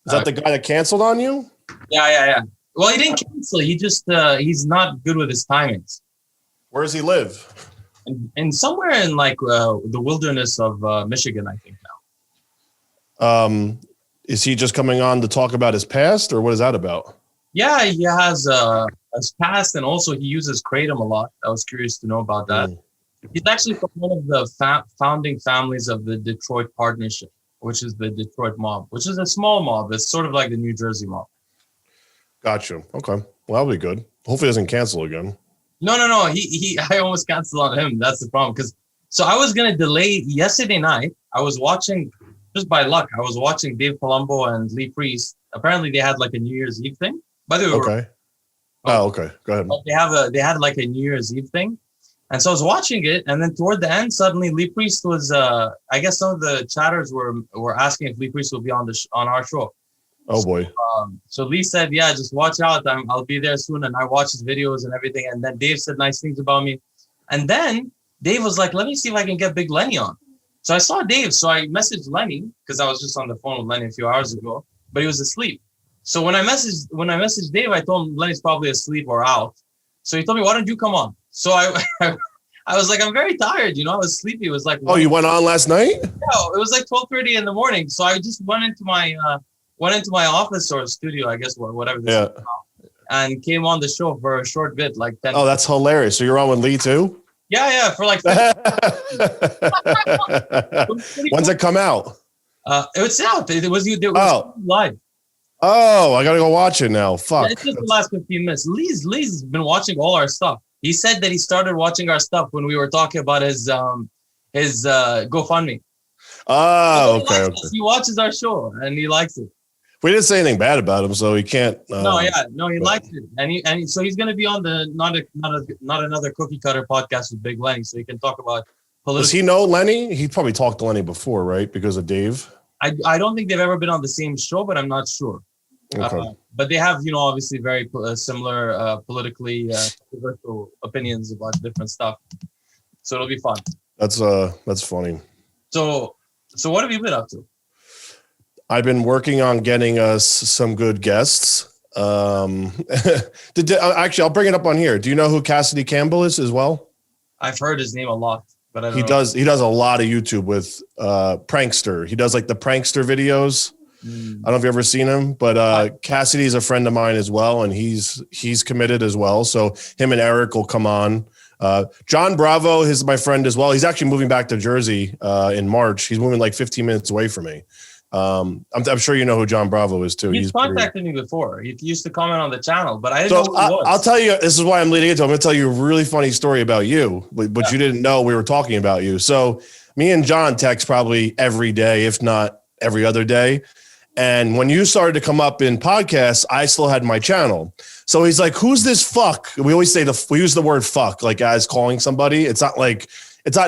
Is that the guy that canceled on you? Yeah. Well, he didn't cancel. He just he's not good with his timings. Where does he live? And somewhere in like the wilderness of Michigan, I think now. Is he just coming on to talk about his past, or what is that about? Yeah, he has his past, and also he uses Kratom a lot. I was curious to know about that. He's actually from one of the founding families of the Detroit Partnership, which is the Detroit mob, which is a small mob. It's sort of like the New Jersey mob. Gotcha. Okay. Well, that'll be good. Hopefully he doesn't cancel again. No. He I almost canceled on him. That's the problem. So I was going to delay yesterday night. I was watching, just by luck, I was watching Dave Palumbo and Lee Priest. Apparently they had like a New Year's Eve thing. By the way, okay. Okay. Go ahead. They had like a New Year's Eve thing. And so I was watching it, and then toward the end, suddenly Lee Priest was, I guess some of the chatters were asking if Lee Priest will be on our show. Oh boy. So Lee said, yeah, just watch out. I'll be there soon. And I watched his videos and everything. And then Dave said nice things about me. And then Dave was like, let me see if I can get Big Lenny on. So I saw Dave. So I messaged Lenny because I was just on the phone with Lenny a few hours ago, but he was asleep. So when I messaged Dave, I told him Lenny's probably asleep or out. So he told me, why don't you come on? So I was like, I'm very tired. I was sleepy. It was like, oh, you went on last night? No, it was like 12:30 in the morning. So I just went into my office or studio, I guess, whatever this is now, and came on the show for a short bit, like 10 minutes. Oh, that's hilarious. So you're on with Lee too? Yeah, for like When's it come out? It's out. It was live. Oh, I gotta go watch it now. Fuck. Yeah, it's just the last 15 minutes. Lee's been watching all our stuff. He said that he started watching our stuff when we were talking about his GoFundMe. Oh, okay. He watches our show and he likes it. We didn't say anything bad about him, so he can't. He likes it, and so he's going to be on the not another cookie cutter podcast with Big Lenny, so he can talk about political. Does he know Lenny? He probably talked to Lenny before, right? Because of Dave. I don't think they've ever been on the same show, but I'm not sure. Okay. But they have, obviously very similar politically controversial opinions about different stuff. So it'll be fun. That's funny. So what have you been up to? I've been working on getting us some good guests. Actually, I'll bring it up on here. Do you know who Cassidy Campbell is as well? I've heard his name a lot, but I don't know. He does a lot of YouTube with Prankster. He does like the Prankster videos. I don't know if you've ever seen him, but Cassidy's a friend of mine as well, and he's committed as well. So him and Erick will come on. John Bravo is my friend as well. He's actually moving back to Jersey in March. He's moving like 15 minutes away from me. I'm sure you know who John Bravo is too. He's contacted me before. He used to comment on the channel, but I didn't know who he was. I'll tell you, this is why I'm leading into it. I'm going to tell you a really funny story about you, but you didn't know we were talking about you. So me and John text probably every day, if not every other day. And when you started to come up in podcasts, I still had my channel. So he's like, who's this fuck? We always say we use the word fuck, like as calling somebody. It's not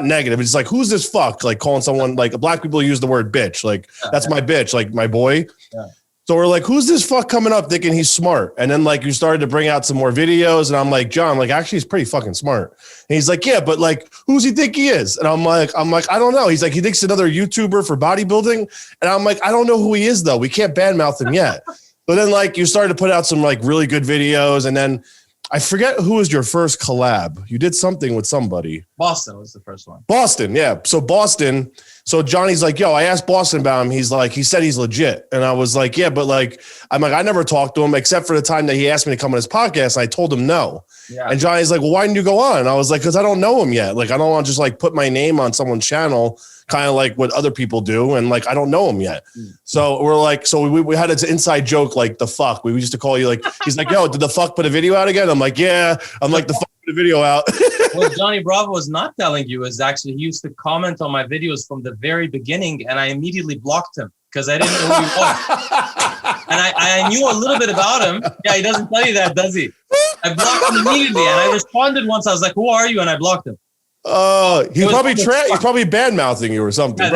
negative. It's like, who's this fuck? Like calling someone, like black people use the word bitch. Like that's my bitch, like my boy. Yeah. So we're like, who's this fuck coming up thinking he's smart? And then like you started to bring out some more videos and I'm like, John, like actually he's pretty fucking smart. And he's like, yeah, but like, who's he think he is? And I'm like, I don't know. He's like, he thinks another YouTuber for bodybuilding. And I'm like, I don't know who he is though. We can't badmouth him yet. But then like you started to put out some like really good videos. And then I forget who was your first collab. You did something with somebody. Boston was the first one. Boston, yeah. So Boston. So Johnny's like, yo, I asked Boston about him. He's like, he said he's legit. And I was like, yeah, but like, I'm like, I never talked to him except for the time that he asked me to come on his podcast. And I told him no. Yeah. And Johnny's like, well, why didn't you go on? And I was like, because I don't know him yet. Like, I don't want to just like put my name on someone's channel, kind of like what other people do. And like, I don't know him yet. So we're like, so we had an inside joke, like the fuck. We used to call you like, he's like, yo, did the fuck put a video out again? I'm like, yeah. I'm like, the fuck put a video out. What Johnny Bravo was not telling you is actually he used to comment on my videos from the very beginning, and I immediately blocked him because I didn't know who he was. And I knew a little bit about him. Yeah, he doesn't tell you that, does he? I blocked him immediately, and I responded once. I was like, who are you? And I blocked him. He's probably bad mouthing you or something.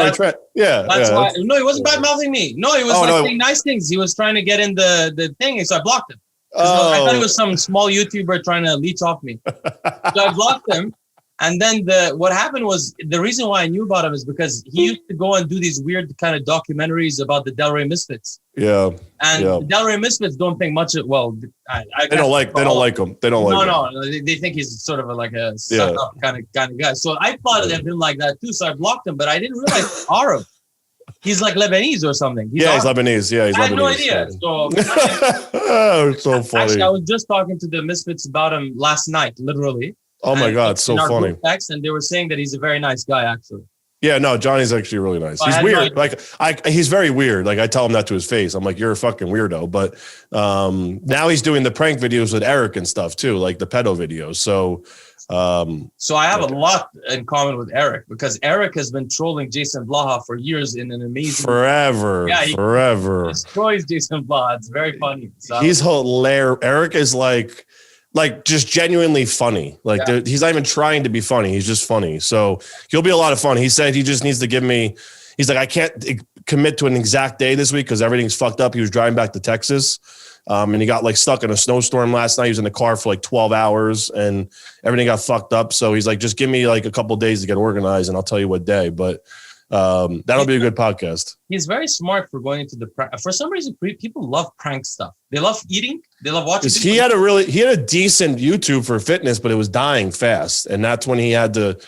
Yeah, why. No, he wasn't bad mouthing me. No, he was saying nice things. He was trying to get in the thing, so I blocked him. I thought it was some small YouTuber trying to leech off me. So I blocked him. And then what happened was, the reason why I knew about him is because he used to go and do these weird kind of documentaries about the Delray Misfits. Yeah. And the Delray Misfits don't think much of, well, they don't like him. They don't like him. No, they think he's sort of like a suck-up kind of guy. So I thought of him like that too. So I blocked him, but I didn't realize he's Arab. He's like Lebanese or something. He's Lebanese. Yeah, he's Lebanese. I had no idea. So oh, it's so funny. Actually, I was just talking to the Misfits about him last night, literally. Oh my God, so funny. Text, and they were saying that he's a very nice guy, actually. Yeah, no, Johnny's actually really nice. He's weird. He's very weird. Like I tell him that to his face. I'm like, you're a fucking weirdo. But now he's doing the prank videos with Erick and stuff too, like the pedo videos. So I have a lot in common with Erick, because Erick has been trolling Jason Blaha for years in an amazing forever. He destroys Jason Blaha. It's very funny. So he's hilarious. Erick is like just genuinely funny. He's not even trying to be funny. He's just funny. So he'll be a lot of fun. He said he just needs to give me, he's like, I can't commit to an exact day this week because everything's fucked up. He was driving back to Texas. And he got stuck in a snowstorm last night. He was in the car for 12 hours and everything got fucked up. So he's like, just give me a couple of days to get organized and I'll tell you what day. But that'll be a good podcast. He's very smart for going into for some reason, people love prank stuff. They love eating. They love watching. He had a decent YouTube for fitness, but it was dying fast. And that's when he had to,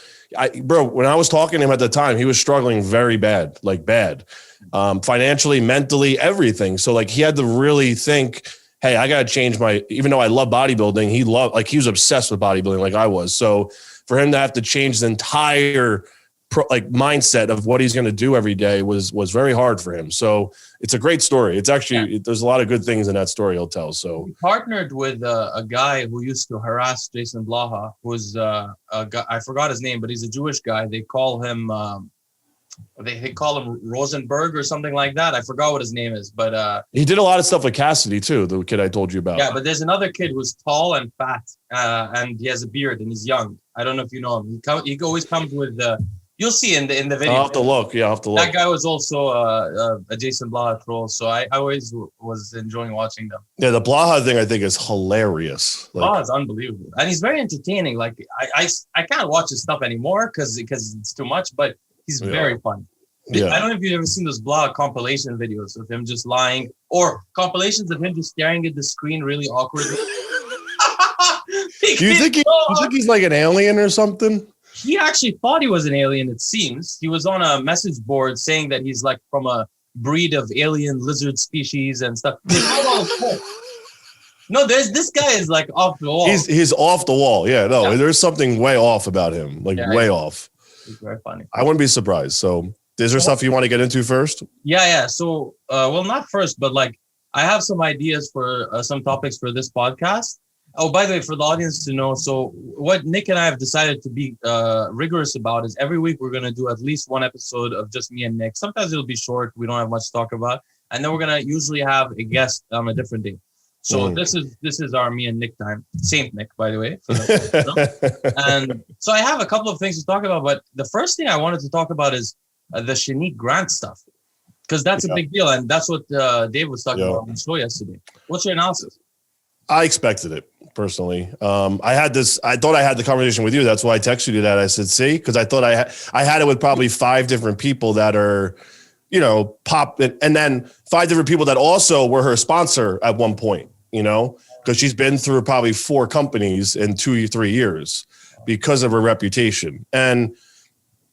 when I was talking to him at the time, he was struggling very bad, bad, financially, mentally, everything. So he had to really think, hey, I got to change even though I love bodybuilding, he was obsessed with bodybuilding like I was. So for him to have to change the entire mindset of what he's going to do every day was very hard for him. So it's a great story. It's actually, there's a lot of good things in that story he'll tell. So he partnered with a guy who used to harass Jason Blaha, who's a guy, I forgot his name, but he's a Jewish guy. They call him, they call him Rosenberg or something like that. I forgot what his name is, but he did a lot of stuff with Cassidy too, the kid I told you about. Yeah, but there's another kid who's tall and fat, and he has a beard and he's young. I don't know if you know him. He always comes with you'll see in the video. I'll have to look. Yeah, I'll have to look. That guy was also a Jason Blaha troll, so I always was enjoying watching them. Yeah, the Blaha thing I think is hilarious. Blaha is unbelievable, and he's very entertaining. I can't watch his stuff anymore because it's too much, but he's very fun. Yeah. I don't know if you've ever seen those Blaha compilation videos of him just lying, or compilations of him just staring at the screen really awkwardly. Do you think he's like an alien or something? He actually thought he was an alien, it seems. He was on a message board saying that he's from a breed of alien lizard species and stuff. No, this guy is off the wall. He's off the wall. Yeah, no, there's something way off about him. Way off. He's very funny. I wouldn't be surprised. So is there stuff you want to get into first? Yeah. So, well, not first, but I have some ideas for some topics for this podcast. Oh, by the way, for the audience to know, so what Nick and I have decided to be rigorous about is every week we're going to do at least one episode of just me and Nick. Sometimes it'll be short. We don't have much to talk about. And then we're going to usually have a guest on a different day. So this is our me and Nick time. Saint Nick, by the way. And so I have a couple of things to talk about. But the first thing I wanted to talk about is the Shanique Grant stuff. Because that's a big deal. And that's what Dave was talking about on the show yesterday. What's your analysis? I expected it. Personally, I thought I had the conversation with you. That's why I texted you that. I said, see, because I thought I had it with probably 5 different people that are, pop, and then 5 different people that also were her sponsor at one point, because she's been through probably 4 companies in 2 or 3 years because of her reputation. And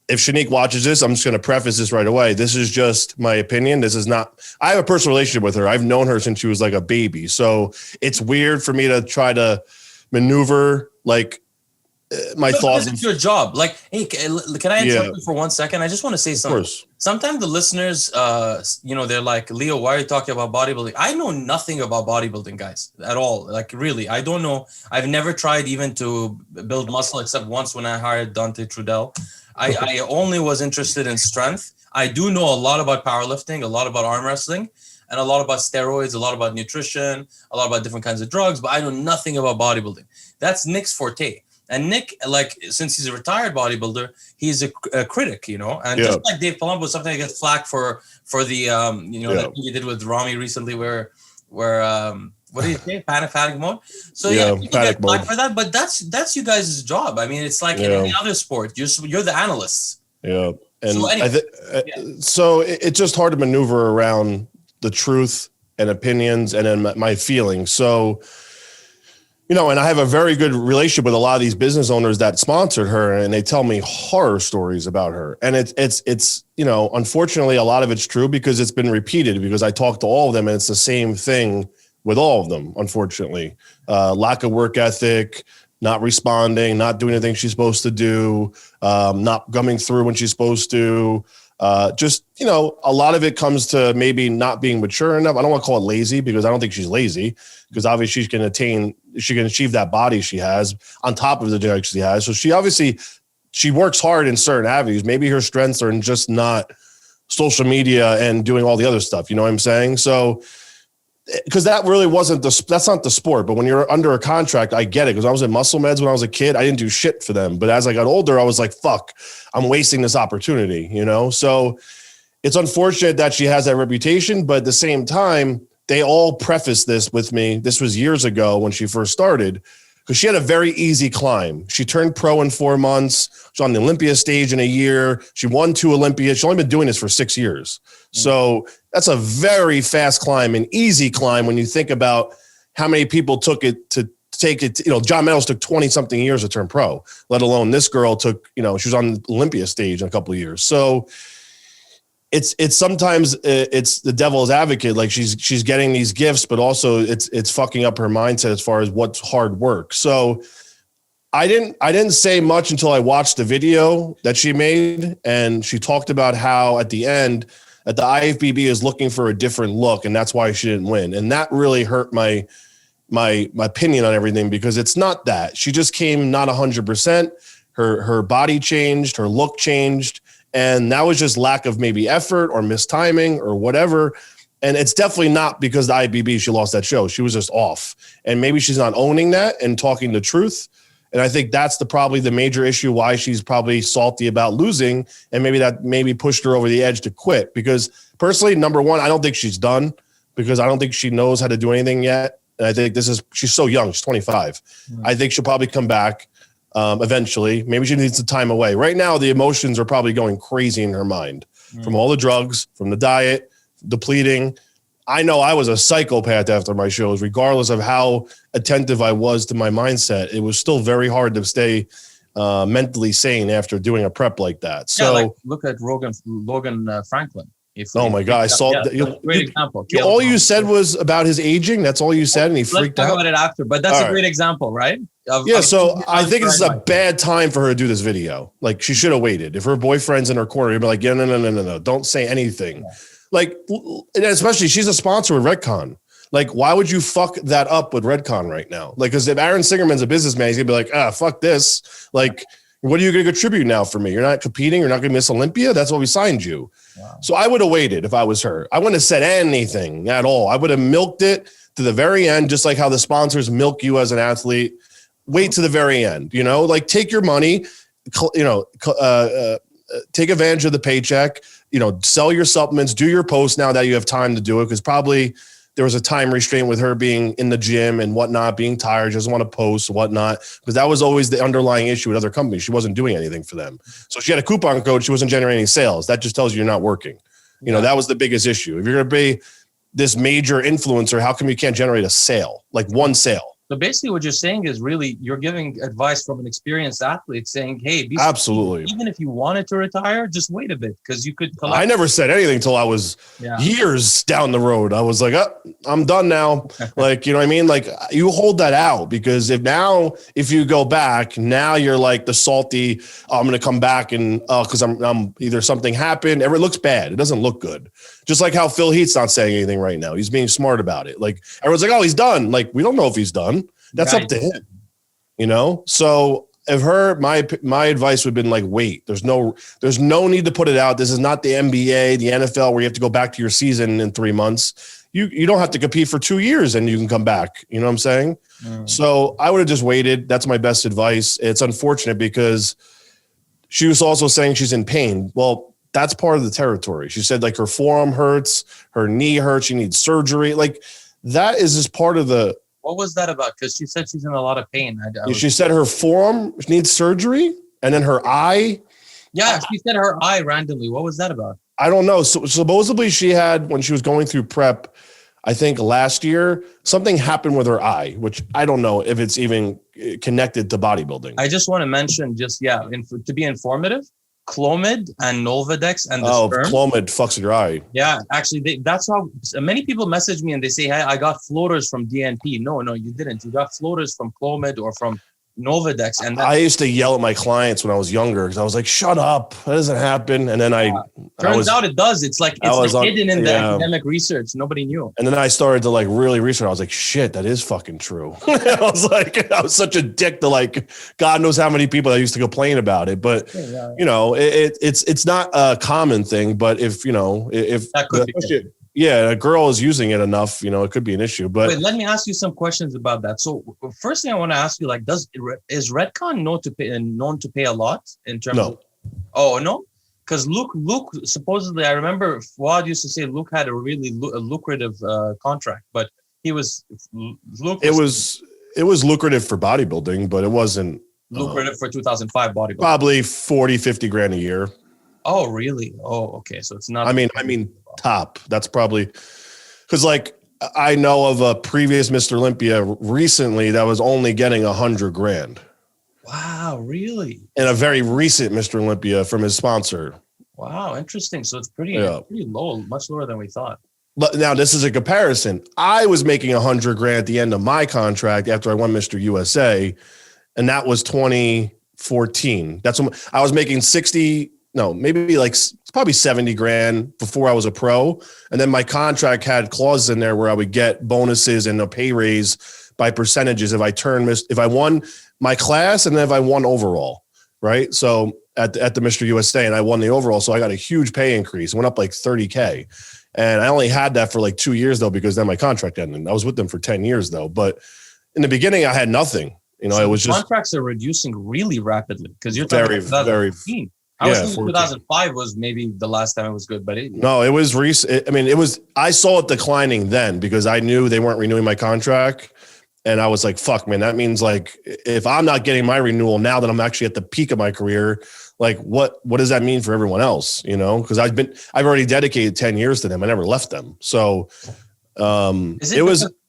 if Shanique watches this, I'm just going to preface this right away. This is just my opinion. This is not, I have a personal relationship with her. I've known her since she was a baby. So it's weird for me to try to maneuver my thoughts. It's your job. Hey, can I interrupt you for 1 second? I just want to say something. Of course. Sometimes the listeners, they're like, Leo, why are you talking about bodybuilding? I know nothing about bodybuilding, guys, at all. Really, I don't know. I've never tried even to build muscle except once when I hired Dante Trudell. I only was interested in strength. I do know a lot about powerlifting, a lot about arm wrestling, and a lot about steroids, a lot about nutrition, a lot about different kinds of drugs, but I know nothing about bodybuilding. That's Nick's forte. And Nick, since he's a retired bodybuilder, he's a critic, and just like Dave Palumbo, something I get flack for the, that thing you did with Rami recently where what do you say? Panic mode. So Yeah, people panic get black mode. for that, but that's you guys' job. I mean, it's like in any other sport. You're the analysts. Yeah. And So anyway, so it's just hard to maneuver around the truth and opinions and then my feelings. So, you know, and I have a very good relationship with a lot of these business owners that sponsored her, and they tell me horror stories about her. And it's, you know, unfortunately, a lot of it's true because it's been repeated, because I talk to all of them and it's the same thing with all of them, unfortunately. Lack of work ethic, not responding, not doing anything she's supposed to do, not coming through when she's supposed to. Just, you know, a lot of it comes to maybe not being mature enough. I don't want to call it lazy, because I don't think she's lazy, because obviously she can achieve that body she has on top of the genetics she has. So she works hard in certain avenues. Maybe her strengths are in just not social media and doing all the other stuff. You know what I'm saying? So, because that really that's not the sport. But when you're under a contract, I get it. Because I was in Muscle Meds when I was a kid, I didn't do shit for them. But as I got older, I was like, fuck, I'm wasting this opportunity, you know? So it's unfortunate that she has that reputation, but at the same time, they all prefaced this with me. This was years ago when she first started, because she had a very easy climb. She turned pro in 4 months. She's on the Olympia stage in a year. She won 2 Olympias. She's only been doing this for 6 years. So that's a very fast climb, an easy climb when you think about how many people took it to take it. You know, John Meadows took 20 something years to turn pro, let alone this girl took, you know, she was on the Olympia stage in a couple of years. So it's sometimes it's the devil's advocate. Like she's getting these gifts, but also it's fucking up her mindset as far as what's hard work. So I didn't say much until I watched the video that she made, and she talked about how at the end that the IFBB is looking for a different look, and that's why she didn't win. And that really hurt my opinion on everything, because it's not that. She just came not 100%. Her body changed, her look changed. And that was just lack of maybe effort or mistiming or whatever. And it's definitely not because the IBB, she lost that show. She was just off. And maybe she's not owning that and talking the truth. And I think that's probably the major issue why she's probably salty about losing. And maybe that pushed her over the edge to quit. Because personally, number one, I don't think she's done, because I don't think she knows how to do anything yet. And I think she's so young. She's 25. Mm-hmm. I think she'll probably come back. Eventually, maybe she needs some time away. Right now, the emotions are probably going crazy in her mind from all the drugs, from the diet, depleting. I know I was a psychopath after my shows, regardless of how attentive I was to my mindset. It was still very hard to stay mentally sane after doing a prep like that. So like, look at Logan Franklin. Oh my God, I saw that. Great example. All you said was about his aging. That's all you said, and he freaked out. Let's talk about it after, but that's a great example, right? So I think it's a bad time for her to do this video. Like, she should have waited. If her boyfriend's in her corner, he'd be like, yeah, no, don't say anything. Yeah. Like, and especially she's a sponsor with Redcon. Like, why would you fuck that up with Redcon right now? Like, because if Aaron Singerman's a businessman, he's gonna be like, fuck this. Like, what are you going to contribute now for me? You're not competing. You're not going to miss Olympia. That's why we signed you. Wow. So I would have waited if I was her. I wouldn't have said anything at all. I would have milked it to the very end, just like how the sponsors milk you as an athlete. Wait to the very end, you know, like take your money, you know, take advantage of the paycheck, you know, sell your supplements, do your posts now that you have time to do it. Because probably there was a time restraint with her being in the gym and whatnot, being tired, she doesn't want to post, whatnot, because that was always the underlying issue with other companies. She wasn't doing anything for them. So she had a coupon code. She wasn't generating sales. That just tells you you're not working. You know, that was the biggest issue. If you're going to be this major influencer, how come you can't generate a sale, like one sale? So basically what you're saying is really you're giving advice from an experienced athlete saying, hey, absolutely. Even if you wanted to retire, just wait a bit because you could collect. I never said anything until I was years down the road. I was like, I'm done now. Like, you know what I mean? Like you hold that out because if you go back, now you're like the salty, I'm going to come back and because I'm either something happened. It looks bad. It doesn't look good. Just like how Phil Heath's not saying anything right now. He's being smart about it. Like everyone's like, oh, he's done. Like, we don't know if he's done. That's up to him, you know? So if my advice would have been like, wait, there's no need to put it out. This is not the NBA, the NFL, where you have to go back to your season in 3 months. You don't have to compete for 2 years and you can come back. You know what I'm saying? So I would have just waited. That's my best advice. It's unfortunate because she was also saying she's in pain. Well, that's part of the territory. She said like her forearm hurts, her knee hurts, she needs surgery. Like, That is just part of the. What was that about? Because she said she's in a lot of pain. She said her forearm needs surgery, and then her eye. Yeah, she said her eye randomly. What was that about? I don't know. So supposedly she had, when she was going through prep, I think last year, something happened with her eye, which I don't know if it's even connected to bodybuilding. I just want to mention, to be informative, Clomid and Nolvadex and the sperm. Clomid fucks your eye. Yeah, actually, that's how many people message me and they say, "Hey, I got floaters from DNP." No, you didn't. You got floaters from Clomid or from Nolvadex. And I used to yell at my clients when I was younger because I was like, "Shut up! That doesn't happen." And then turns out it does. It's like hidden in the academic research. Nobody knew. And then I started to like really research. I was like, "Shit, that is fucking true." I was such a dick to like, God knows how many people I used to complain about it. But you know, it's not a common thing. But if that could be. Yeah, a girl is using it enough, it could be an issue. But wait, let me ask you some questions about that. So first thing I want to ask you, like, is Redcon known to pay a lot in terms of? Oh no, because Luke supposedly, I remember Fuad used to say Luke had a really lucrative contract, but it was lucrative for bodybuilding, but it wasn't lucrative for 2005 bodybuilding. Probably 40-50 grand a year. Oh really? Oh okay, so it's not. I mean top. That's probably because like I know of a previous Mr. Olympia recently that was only getting 100 grand. Wow, really? And a very recent Mr. Olympia from his sponsor. Wow, interesting. So it's pretty low, much lower than we thought. But now this is a comparison. I was making 100 grand at the end of my contract after I won Mr. USA, and that was 2014. That's when I was making 60. No, maybe like probably 70 grand before I was a pro. And then my contract had clauses in there where I would get bonuses and a pay raise by percentages if I won my class and then if I won overall, right? So at the Mr. USA and I won the overall. So I got a huge pay increase. It went up like 30K. And I only had that for like 2 years though, because then my contract ended. I was with them for 10 years though. But in the beginning I had nothing. So it was just contracts are reducing really rapidly because you're very. I was thinking 2005 was maybe the last time it was good, but no, it was recent. I mean, I saw it declining then because I knew they weren't renewing my contract. And I was like, fuck, man, that means like, if I'm not getting my renewal now that I'm actually at the peak of my career, like what does that mean for everyone else? Cause I've already dedicated 10 years to them. I never left them. So,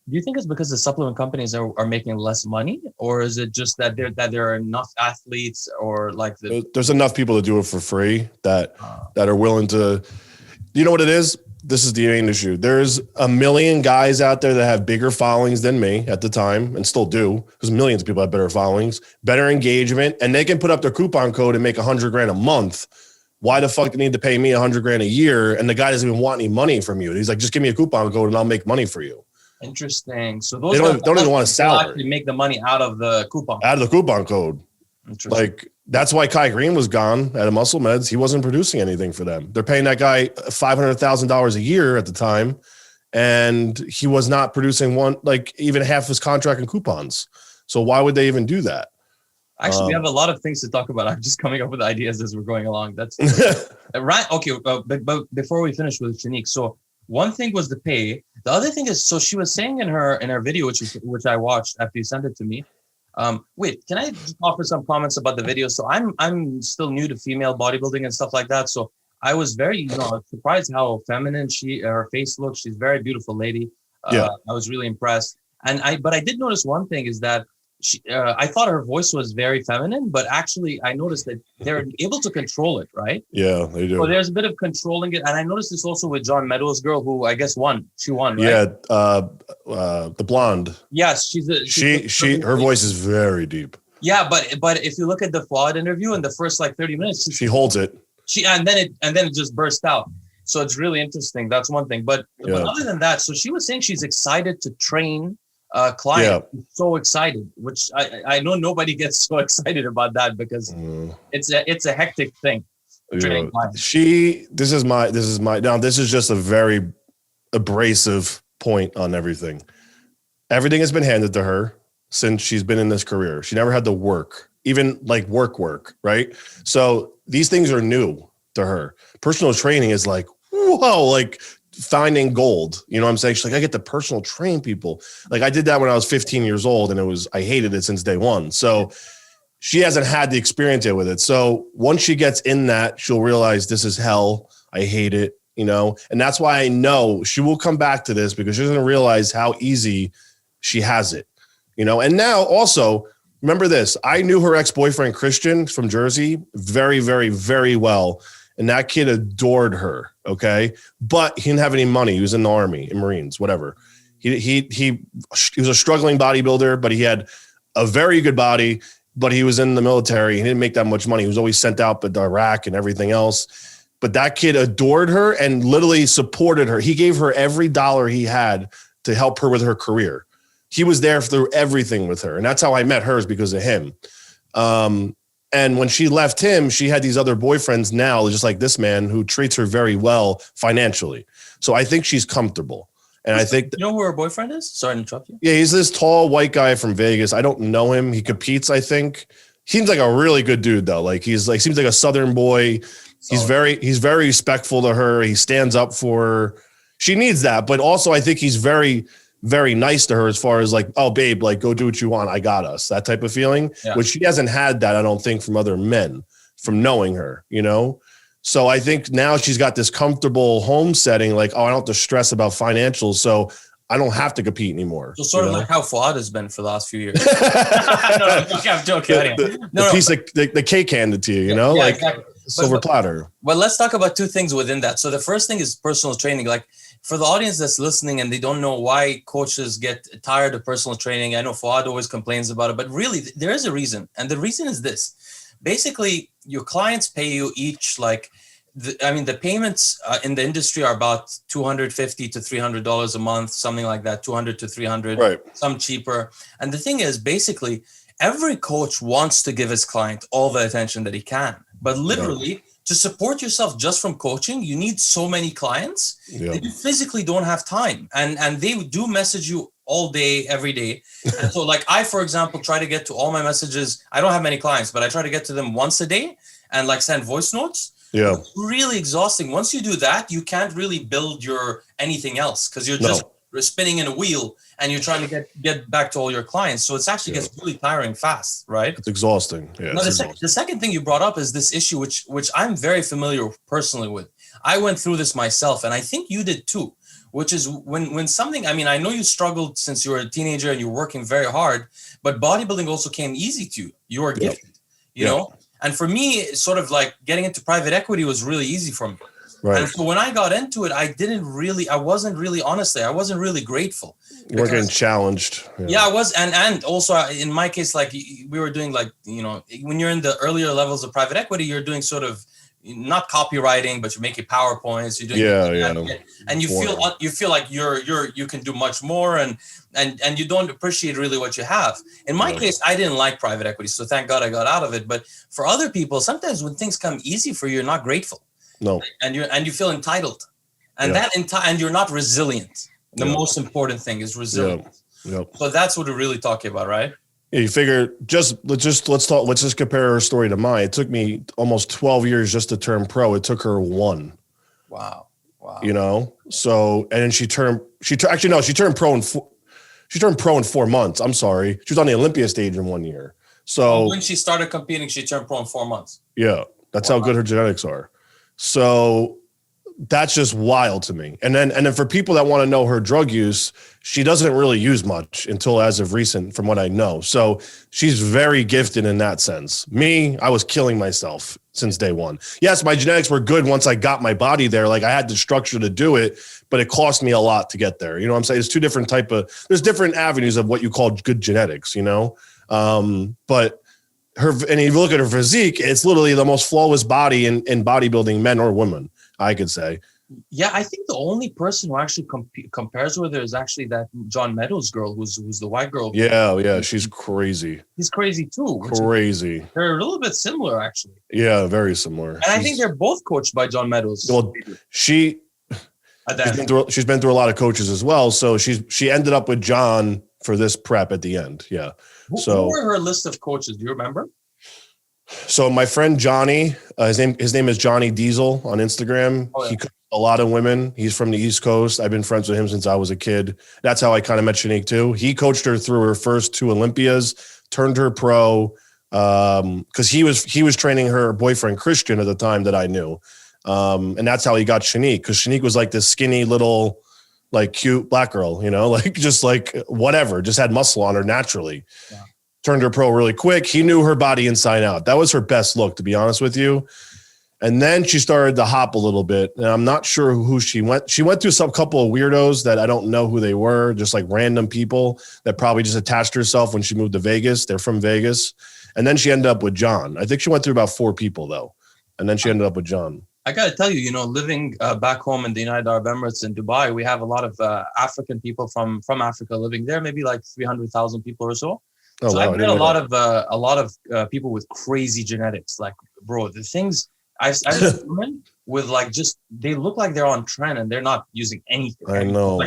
do you think it's because the supplement companies are making less money, or is it just that there are enough athletes, or like there's enough people to do it for free that are willing to, you know what it is? This is the main issue. There's a million guys out there that have bigger followings than me at the time and still do, because millions of people have better followings, better engagement, and they can put up their coupon code and make 100 grand a month. Why the fuck do they need to pay me 100 grand a year? And the guy doesn't even want any money from you. He's like, just give me a coupon code and I'll make money for you. Interesting. So those don't even want to sell. Actually make the money out of the coupon. Out of the coupon code. Like that's why Kai Green was gone at Muscle Meds. He wasn't producing anything for them. They're paying that guy $500,000 a year at the time, and he was not producing even half his contract in coupons. So why would they even do that? Actually, we have a lot of things to talk about. I'm just coming up with ideas as we're going along. That's right. Okay, but before we finish with Shanique, so. One thing was the pay. The other thing is, so she was saying in her video, which I watched after you sent it to me. Wait, can I just offer some comments about the video? So I'm still new to female bodybuilding and stuff like that. So I was very surprised how feminine her face looks. She's a very beautiful lady. I was really impressed. But I did notice one thing is that I thought her voice was very feminine, but actually I noticed that they're able to control it, right? Yeah, they do. So there's a bit of controlling it. And I noticed this also with John Meadows' girl, who I guess won. She won, right? Yeah, the blonde. Yes, her voice is very deep. Yeah, but if you look at the Fuad interview in the first 30 minutes, she holds it. And then it just burst out. So it's really interesting. That's one thing. But other than that, so she was saying she's excited to train client. So excited, which I know nobody gets so excited about that because it's a hectic thing. This is just a very abrasive point on everything. Everything has been handed to her since she's been in this career. She never had to work, even like work, right? So these things are new to her. Personal training is like, whoa, like finding gold. You know what I'm saying? She's like, I get to personal train people. Like I did that when I was 15 years old and I hated it since day one. So she hasn't had the experience yet with it. So once she gets in that, she'll realize this is hell. I hate it, you know? And that's why I know she will come back to this because she's going to realize how easy she has it, you know? And now also remember this, I knew her ex-boyfriend, Christian from Jersey, very, very, very well. And that kid adored her. Okay. But he didn't have any money. He was in the Army, in Marines, whatever. He was a struggling bodybuilder, but he had a very good body, but he was in the military. He didn't make that much money. He was always sent out to Iraq and everything else. But that kid adored her and literally supported her. He gave her every dollar he had to help her with her career. He was there through everything with her. And that's how I met hers because of him. And when she left him, she had these other boyfriends now, just like this man who treats her very well financially. So I think she's comfortable. And I think, you know who her boyfriend is? Sorry to interrupt you. Yeah, he's this tall white guy from Vegas. I don't know him. He competes, I think. Seems like a really good dude though. Like seems like a Southern boy. He's very respectful to her. He stands up for her. She needs that, but also I think he's very, very nice to her as far as like, oh babe, like go do what you want. I got us, that type of feeling, which she hasn't had that. I don't think from other men from knowing her, you know? So I think now she's got this comfortable home setting. Like, oh, I don't have to stress about financials. So I don't have to compete anymore. So sort of like how Fuad has been for the last few years. I'm joking. The cake handed to you, you know, like exactly. Silver platter. But let's talk about two things within that. So the first thing is personal training. Like for the audience that's listening and they don't know why coaches get tired of personal training. I know Fuad always complains about it, but really there is a reason. And the reason is this. Basically, your clients pay you each the payments in the industry are about $250 to $300 a month, something like that, 200 to 300, right. Some cheaper. And the thing is, basically, every coach wants to give his client all the attention that he can. But literally, to support yourself just from coaching, you need so many clients that you physically don't have time. And they do message you all day, every day. And so like I, for example, try to get to all my messages. I don't have many clients, but I try to get to them once a day and like send voice notes. Yeah. It's really exhausting. Once you do that, you can't really build your anything else because you're just spinning in a wheel and you're trying to get back to all your clients. So it's actually gets really tiring fast, right? It's exhausting. Yeah. Now, the second thing you brought up is this issue, which I'm very familiar personally with. I went through this myself, and I think you did too, which is when something, I mean, I know you struggled since you were a teenager and you're working very hard, but bodybuilding also came easy to you. You were gifted, you know? And for me, sort of like getting into private equity was really easy for me. Right. And so when I got into it, I wasn't really grateful. You were getting challenged. Yeah, I was. And also in my case, like we were doing like, you know, when you're in the earlier levels of private equity, you're doing sort of not copywriting, but you're making PowerPoints. You're doing and you feel like you can do much more and you don't appreciate really what you have. In my case, I didn't like private equity, so thank God I got out of it. But for other people, sometimes when things come easy for you, you're not grateful. No. And you feel entitled. And and you're not resilient. The most important thing is resilience. So that's what we're really talking about, right? Yeah, you figure let's just compare her story to mine. It took me almost 12 years just to turn pro. It took her 1. Wow. You know? So and then she turned pro in 4 months. I'm sorry. She was on the Olympia stage in 1 year. So when she started competing, she turned pro in 4 months. Yeah. That's how good her genetics are. So that's just wild to me. And then for people that want to know her drug use, she doesn't really use much until as of recent, from what I know. So she's very gifted in that sense. Me, I was killing myself since day one. Yes, my genetics were good once I got my body there. Like I had the structure to do it, but it cost me a lot to get there. You know what I'm saying? It's there's different avenues of what you call good genetics, you know? But and if you look at her physique, it's literally the most flawless body in bodybuilding, men or women, I could say. Yeah, I think the only person who actually compares with her is actually that John Meadows girl, who's the white girl. Yeah, she's crazy. He's crazy too. Crazy. They're a little bit similar, actually. Yeah, very similar. And I think they're both coached by John Meadows. Well, she's been through a lot of coaches as well. So she ended up with John for this prep at the end. Yeah. Who were her list of coaches? Do you remember? So my friend Johnny, his name is Johnny Diesel on Instagram. Oh, yeah. a lot of women. He's from the East Coast. I've been friends with him since I was a kid. That's how I kind of met Shanique too. He coached her through her first 2 Olympias, turned her pro, because he was training her boyfriend Christian at the time that I knew. And that's how he got Shanique, because Shanique was like this skinny little, like cute black girl, you know, like just like whatever, just had muscle on her naturally. Yeah. Turned her pro really quick. He knew her body inside out. That was her best look, to be honest with you. And then she started to hop a little bit. And I'm not sure who she went. She went through some couple of weirdos that I don't know who they were, just like random people that probably just attached herself when she moved to Vegas. They're from Vegas. And then she ended up with John. I think she went through about 4 people though. And then she ended up with John. I got to tell you, you know, living back home in the United Arab Emirates in Dubai, we have a lot of African people from Africa living there, maybe like 300,000 people or so. Oh, so wow, I've met a lot of people with crazy genetics. Like, bro, the things I've seen women with like just, they look like they're on trend and they're not using anything. I know.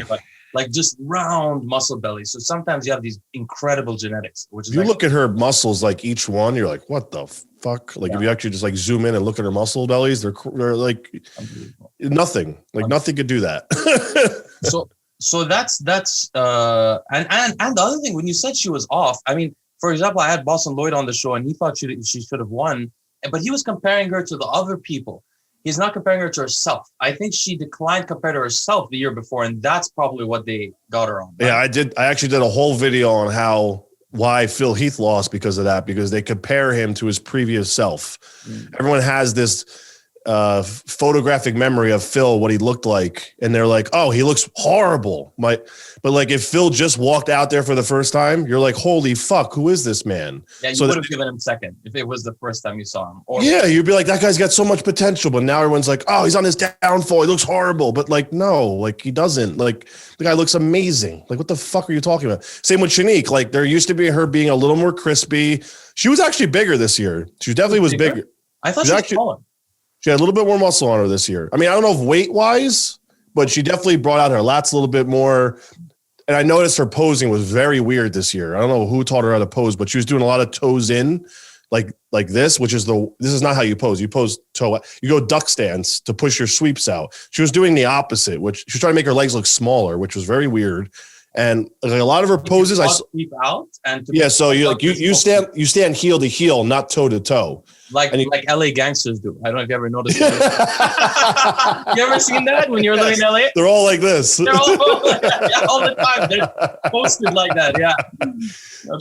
Like just round muscle bellies. So sometimes you have these incredible genetics, which is if you look at her muscles, like each one, you're like, what the fuck? Like if you actually just like zoom in and look at her muscle bellies, they're like nothing. Like nothing could do that. So that's and the other thing, when you said she was off, I mean, for example, I had Boston Lloyd on the show and he thought she should have won, but he was comparing her to the other people. He's not comparing her to herself. I think she declined compared to herself the year before, and that's probably what they got her on. Right? Yeah, I did. I actually did a whole video on why Phil Heath lost because of that, because they compare him to his previous self. Everyone has this photographic memory of Phil, what he looked like, and they're like, oh, he looks horrible. But like if Phil just walked out there for the first time, you're like, holy fuck, who is this man? Yeah, you would have given him second if it was the first time you saw him. Yeah, you'd be like, that guy's got so much potential, but now everyone's like, oh, he's on his downfall, he looks horrible. But like, no, like he doesn't. Like the guy looks amazing. Like what the fuck are you talking about? Same with Shanique. Like there used to be her being a little more crispy. She was actually bigger this year. She definitely was bigger. I thought she was smaller. She had a little bit more muscle on her this year. I mean, I don't know if weight-wise, but she definitely brought out her lats a little bit more. And I noticed her posing was very weird this year. I don't know who taught her how to pose, but she was doing a lot of toes in, like this, which is this is not how you pose. You pose toe. You go duck stance to push your sweeps out. She was doing the opposite, which she was trying to make her legs look smaller, which was very weird. And like a lot of her poses, I sweep out and so you stand heel to heel, not toe to toe. Like LA gangsters do. I don't know if you ever noticed that. You ever seen that when you're living in LA? They're all like this. They're all like that, all the time. They're posted like that. Yeah.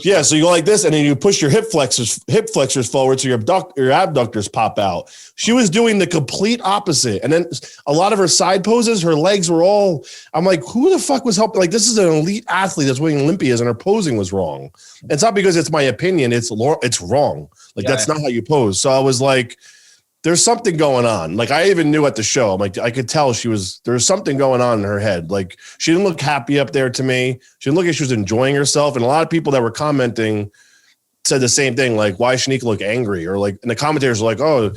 Yeah. So you go like this, and then you push your hip flexors forward, so your abductors pop out. She was doing the complete opposite, and then a lot of her side poses, her legs were all. I'm like, who the fuck was helping? Like, this is an elite athlete that's winning Olympias, and her posing was wrong. It's not because it's my opinion. It's wrong. Like that's not how you pose. So I was like, there's something going on. Like I even knew at the show, I'm like, I could tell there's something going on in her head. Like she didn't look happy up there to me. She didn't look like she was enjoying herself. And a lot of people that were commenting said the same thing. Like, why Shanique look angry? Or like, and the commentators were like, oh,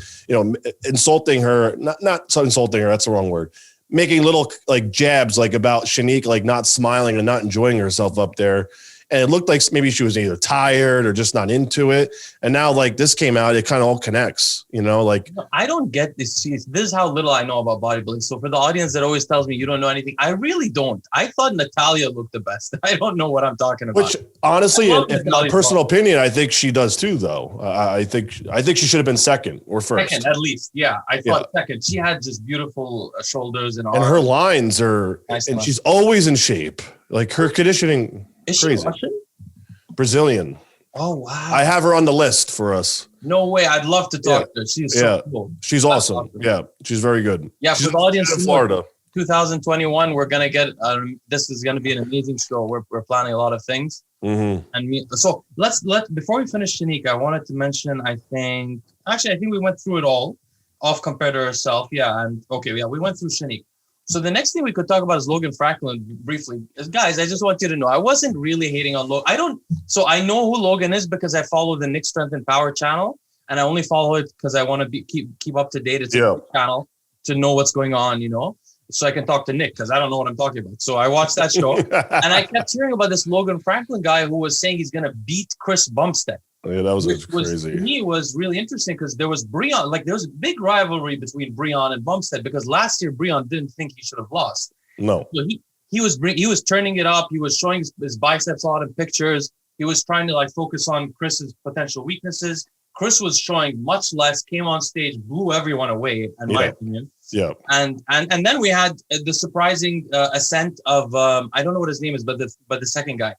insulting her, not so insulting her. That's the wrong word. Making little like jabs, like about Shanique, like not smiling and not enjoying herself up there. And it looked like maybe she was either tired or just not into it. And now like this came out, it kind of all connects, like. I don't get this. See, this is how little I know about bodybuilding. So for the audience that always tells me you don't know anything, I really don't. I thought Natalia looked the best. I don't know what I'm talking about. Which honestly, in my personal opinion, I think she does too, though. I think she should have been second or first. Second, at least. Yeah. I thought second. She had just beautiful shoulders and arms. And her lines are, nice and she's always in shape. Like her conditioning. Is she Russian? Brazilian. Oh, wow. I have her on the list for us. No way. I'd love to talk to her. She's so cool. She's awesome. Yeah. She's very good. Yeah. She's for the audience in Florida. 2021, we're going to get, this is going to be an amazing show. We're planning a lot of things. Mm-hmm. And so let's before we finish Shanique, I wanted to mention, I think we went through it all off compared to herself. Yeah. And we went through Shanique. So the next thing we could talk about is Logan Franklin briefly. Guys, I just want you to know, I wasn't really hating on Logan. So I know who Logan is because I follow the Nick Strength and Power channel, and I only follow it because I want to keep up to date. It's a channel to know what's going on, so I can talk to Nick because I don't know what I'm talking about. So I watched that show and I kept hearing about this Logan Franklin guy who was saying he's going to beat Chris Bumstead. Yeah, that was which was, crazy. to me, was really interesting because there was Breon, like there was a big rivalry between Breon and Bumstead because last year Breon didn't think he should have lost. No. So he was turning it up. He was showing his biceps a lot of pictures. He was trying to like focus on Chris's potential weaknesses. Chris was showing much less, came on stage, blew everyone away, in my opinion. Yeah. And then we had the surprising ascent of I don't know what his name is, but the second guy.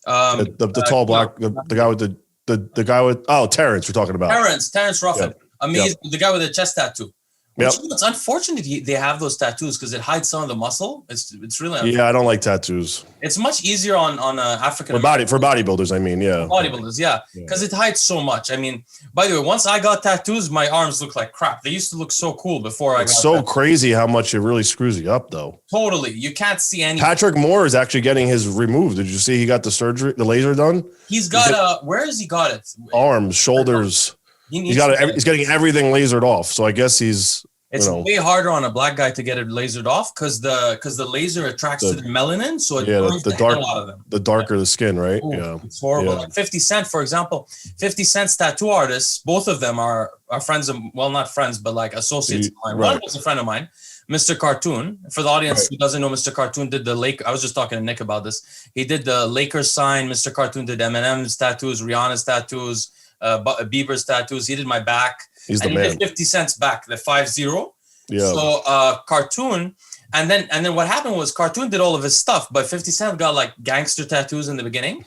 The tall black, the guy with the guy with Terrence we're talking about. Terrence Ruffin. Yep. Amazing. The guy with the chest tattoo. Yep. It's unfortunate they have those tattoos because it hides some of the muscle. It's really I don't like tattoos. It's much easier on African for bodybuilders. I mean, bodybuilders, because it hides so much. I mean, by the way, once I got tattoos, my arms look like crap. They used to look so cool before I got so tattoos. crazy how much it really screws you up, though. Totally, you can't see any. Patrick Moore is actually getting his removed. Did you see he got the surgery, the laser done? He's got where has he got it? Arms, shoulders. He's getting everything lasered off. So I guess he's. It's way harder on a black guy to get it lasered off because the laser attracts to the melanin, so it burns the hell out of them. The darker the skin, right? Ooh, it's horrible. Like 50 Cent, for example, 50 Cent's tattoo artists, both of them are friends of, well, not friends, but like associates of mine. Right. One was a friend of mine, Mr. Cartoon. For the audience who doesn't know, Mr. Cartoon did I was just talking to Nick about this. He did the Lakers sign. Mr. Cartoon did Eminem's tattoos, Rihanna's tattoos, Bieber's tattoos. He did my back. He's the man. He did 50 Cent's back, the 5-0. Yeah. So Cartoon, and then what happened was Cartoon did all of his stuff, but 50 Cent got like gangster tattoos in the beginning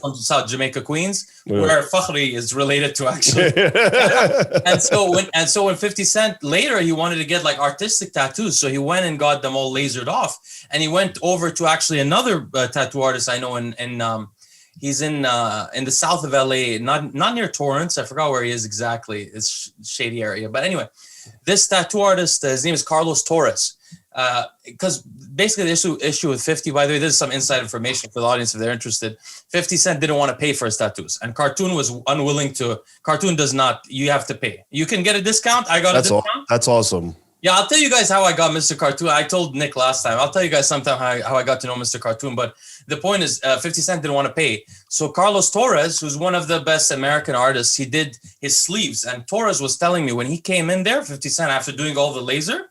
from South Jamaica, Queens, where Fakhri is related to actually. and so when 50 Cent later he wanted to get like artistic tattoos, so he went and got them all lasered off, and he went over to actually another tattoo artist I know in he's in the south of LA, not near Torrance. I forgot where he is exactly. It's shady area, but anyway. This tattoo artist, his name is Carlos Torres. Because basically the issue with 50, by the way, this is some inside information for the audience if they're interested. 50 Cent didn't want to pay for his tattoos, and Cartoon was unwilling to. Cartoon does not. You have to pay. You can get a discount. I got a discount. That's awesome. Yeah, I'll tell you guys how I got Mr. Cartoon. I told Nick last time. I'll tell you guys sometime how I got to know Mr. Cartoon. But the point is, 50 Cent didn't want to pay. So Carlos Torres, who's one of the best American artists, he did his sleeves. And Torres was telling me when he came in there, 50 Cent, after doing all the laser,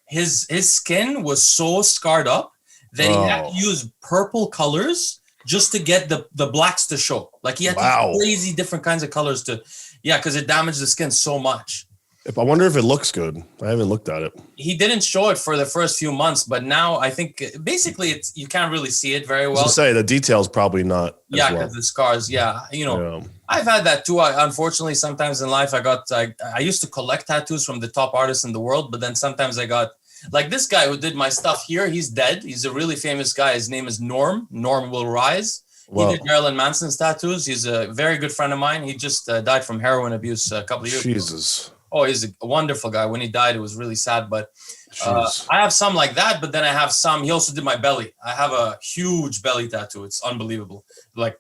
his skin was so scarred up that he had to use purple colors just to get the blacks to show. Like he had to use crazy different kinds of colors because it damaged the skin so much. I wonder if it looks good. I haven't looked at it. He didn't show it for the first few months, but now I think basically you can't really see it very well. Say the details probably not. Because the scars. I've had that too. Unfortunately, sometimes in life I used to collect tattoos from the top artists in the world, but then sometimes I got like this guy who did my stuff here. He's dead. He's a really famous guy. His name is Norm. Norm Will Rise. He did Marilyn Manson's tattoos. He's a very good friend of mine. He just died from heroin abuse a couple of years ago. Oh, he's a wonderful guy. When he died, it was really sad. But I have some like that. But then I have some. He also did my belly. I have a huge belly tattoo. It's unbelievable. Like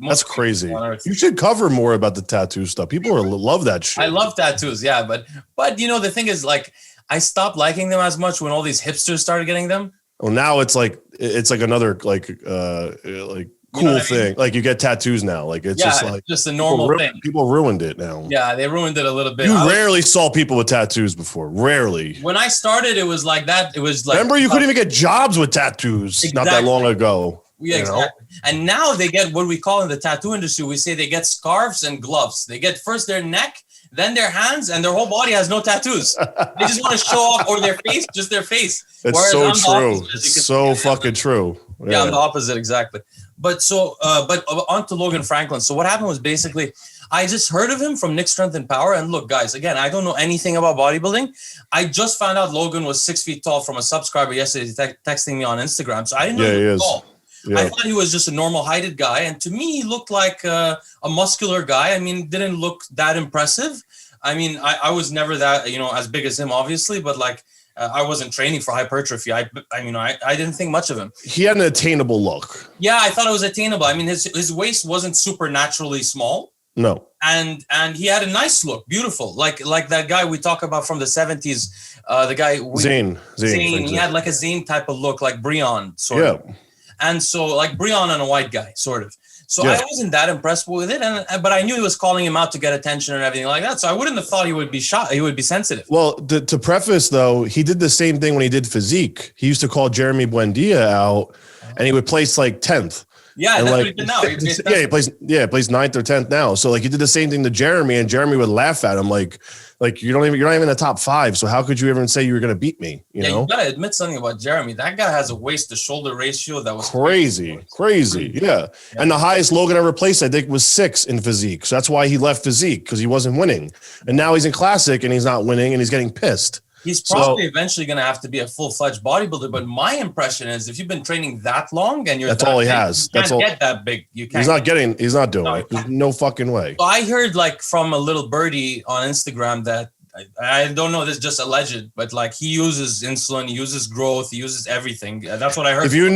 that's crazy. You should cover more about the tattoo stuff. People love that shit. I love tattoos. Yeah, but the thing is, like, I stopped liking them as much when all these hipsters started getting them. Well, now it's like another cool thing. Like you get tattoos now. Like it's just a normal thing. People ruined it now. Yeah, they ruined it a little bit. You rarely saw people with tattoos before. Rarely. When I started, it was like that. It was like remember you couldn't even get jobs with tattoos not that long ago. Yeah, exactly. And now they get what we call in the tattoo industry. We say they get scarves and gloves. They get first their neck, then their hands, and their whole body has no tattoos. They just want to show off, or their face, just their face. That's so true. So fucking true. Yeah, I'm the opposite, exactly. But on to Logan Franklin. So what happened was basically, I just heard of him from Nick Strength and Power. And look, guys, again, I don't know anything about bodybuilding. I just found out Logan was 6 feet tall from a subscriber yesterday texting me on Instagram. So I didn't know he was tall. Yeah. I thought he was just a normal heighted guy. And to me, he looked like a muscular guy. I mean, didn't look that impressive. I mean, I was never that, as big as him, obviously, but like, I wasn't training for hypertrophy. I didn't think much of him. He had an attainable look. Yeah, I thought it was attainable. I mean, his waist wasn't supernaturally small. No. And he had a nice look, beautiful. Like that guy we talk about from the 70s, the guy Zane. He had like a Zane type of look, like Breon, sort of. And so like Breon and a white guy, sort of. So I wasn't that impressed with it, but I knew he was calling him out to get attention and everything like that. So I wouldn't have thought he would be shocked. He would be sensitive. Well, to preface though, he did the same thing when he did physique. He used to call Jeremy Buendia out, and he would place like 10th. Yeah, and that's like, what he did now. He plays 9th or 10th now. So like he did the same thing to Jeremy, and Jeremy would laugh at him like you're not even in the top 5. So how could you even say you were going to beat me? You know? You gotta admit something about Jeremy. That guy has a waist to shoulder ratio that was crazy. Yeah. And the highest Logan ever placed, I think, was 6 in physique. So that's why he left physique, because he wasn't winning. And now he's in classic and he's not winning and he's getting pissed. He's probably eventually going to have to be a full-fledged bodybuilder. But my impression is, if you've been training that long and that's all he has. You can't get that big. You can't. He's not doing it. There's no fucking way. So I heard like from a little birdie on Instagram that I don't know, this is just alleged, but like he uses insulin, he uses growth, he uses everything. That's what I heard. If you've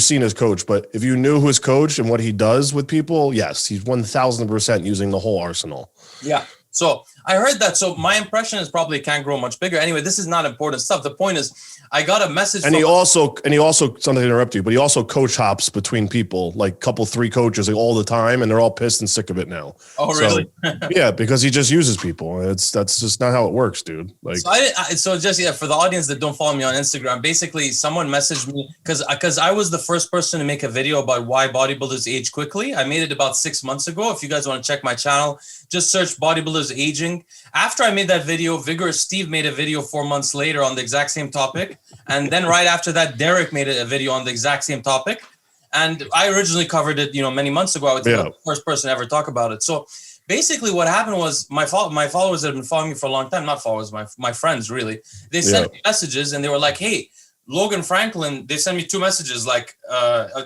seen his coach, but if you knew his coach and what he does with people, yes, he's 1000% using the whole arsenal. Yeah. So I heard that. So my impression is probably can't grow much bigger. Anyway, this is not important stuff. The point is, I got a message. And he also, something to interrupt you, but he also coach hops between people, like 3 coaches like, all the time, and they're all pissed and sick of it now. Oh, really? Yeah, because he just uses people. That's just not how it works, dude. Like, so for the audience that don't follow me on Instagram, basically someone messaged me because I was the first person to make a video about why bodybuilders age quickly. I made it about 6 months ago. If you guys want to check my channel, just search bodybuilders aging. After I made that video, Vigorous Steve made a video 4 months later on the exact same topic. And then right after that, Derek made a video on the exact same topic. And I originally covered it, many months ago. I was the first person to ever talk about it. So basically what happened was my followers that have been following me for a long time, not followers, my friends, really, they sent me messages and they were like, hey, Logan Franklin, they sent me 2 messages. Like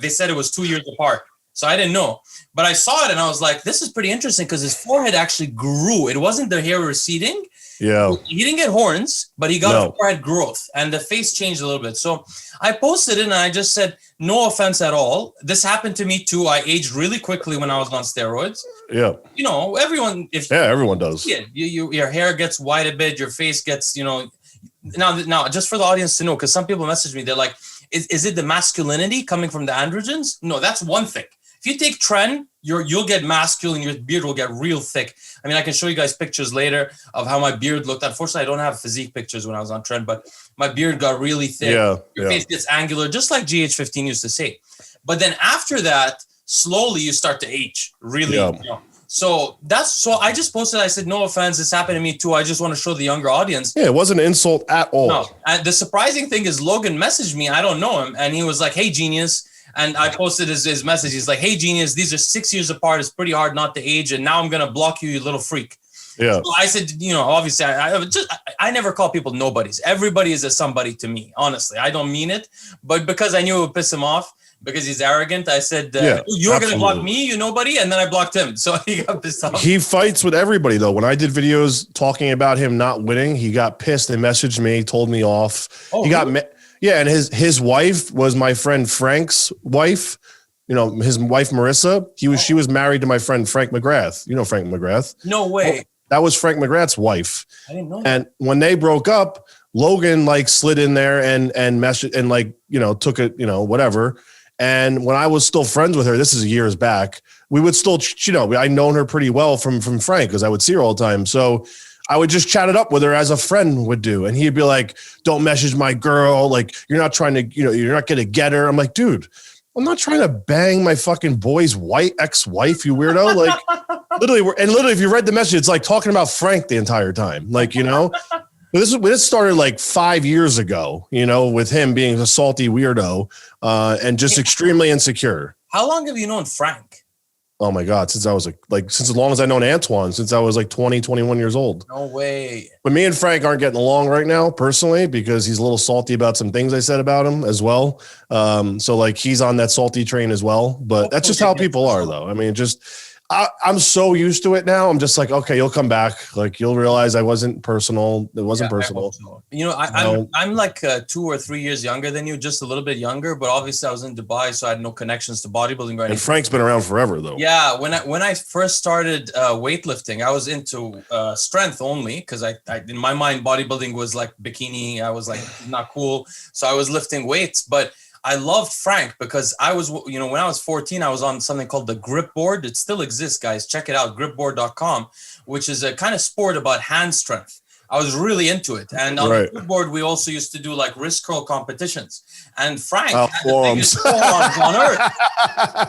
they said it was 2 years apart. So I didn't know, but I saw it and I was like, this is pretty interesting because his forehead actually grew. It wasn't the hair receding. Yeah. He didn't get horns, but he got a forehead growth and the face changed a little bit. So I posted it and I just said, no offense at all. This happened to me too. I aged really quickly when I was on steroids. Yeah. Everyone, everyone does. Yeah. Your hair gets white a bit. Your face gets, now just for the audience to know, because some people message me, they're like, is it the masculinity coming from the androgens? No, that's one thing. If you take Tren, you'll get masculine, your beard will get real thick. I mean, I can show you guys pictures later of how my beard looked. Unfortunately, I don't have physique pictures when I was on Tren, but my beard got really thick. Your face gets angular, just like GH15 used to say. But then after that, slowly you start to age, really. So I just posted, I said, no offense, this happened to me too. I just want to show the younger audience. Yeah, it wasn't an insult at all. No. And the surprising thing is Logan messaged me. I don't know him. And he was like, hey, genius. And I posted his message. He's like, hey, genius, these are 6 years apart. It's pretty hard not to age. And now I'm going to block you, you little freak. Yeah. So I said, obviously, I never call people nobodies. Everybody is a somebody to me. Honestly, I don't mean it. But because I knew it would piss him off, because he's arrogant, I said, you're going to block me, you nobody. And then I blocked him. So he got pissed off. He fights with everybody, though. When I did videos talking about him not winning, he got pissed and messaged me, told me off. Oh, he got yeah, and his wife was my friend Frank's wife. His wife Marissa. She was married to my friend Frank McGrath. You know Frank McGrath? No way. That was Frank McGrath's wife. I didn't know. And when they broke up, Logan slid in there and messaged and took it, whatever. And when I was still friends with her, this is years back, we would still, I'd known her pretty well from Frank because I would see her all the time. So I would just chat it up with her as a friend would do. And he'd be like, don't message my girl. Like, you're not trying to, you're not going to get her. I'm like, dude, I'm not trying to bang my fucking boy's ex-wife, you weirdo. Like literally, if you read the message, it's like talking about Frank the entire time. Like, this started like 5 years ago, with him being a salty weirdo and just extremely insecure. How long have you known Frank? Oh my God. Since I was since as long as I known Antoine, since I was 20, 21 years old. No way. But me and Frank aren't getting along right now personally, because he's a little salty about some things I said about him as well. So he's on that salty train as well, but that's just how people are though. I mean, I'm so used to it now. I'm just like, okay, you'll come back. You'll realize I wasn't personal. It wasn't personal. I'm like 2 or 3 years younger than you, just a little bit younger, but obviously I was in Dubai, so I had no connections to bodybuilding or anything. And Frank's been around forever though. Yeah. When I first started weightlifting, I was into strength only because I in my mind, bodybuilding was like bikini. I was like, not cool. So I was lifting weights, but I loved Frank because I was, you know, when I was 14, I was on something called the grip board. It still exists, guys. Check it out, gripboard.com, which is a kind of sport about hand strength. I was really into it. And on the grip board, we also used to do like wrist curl competitions. And Frank had the biggest forearms on earth.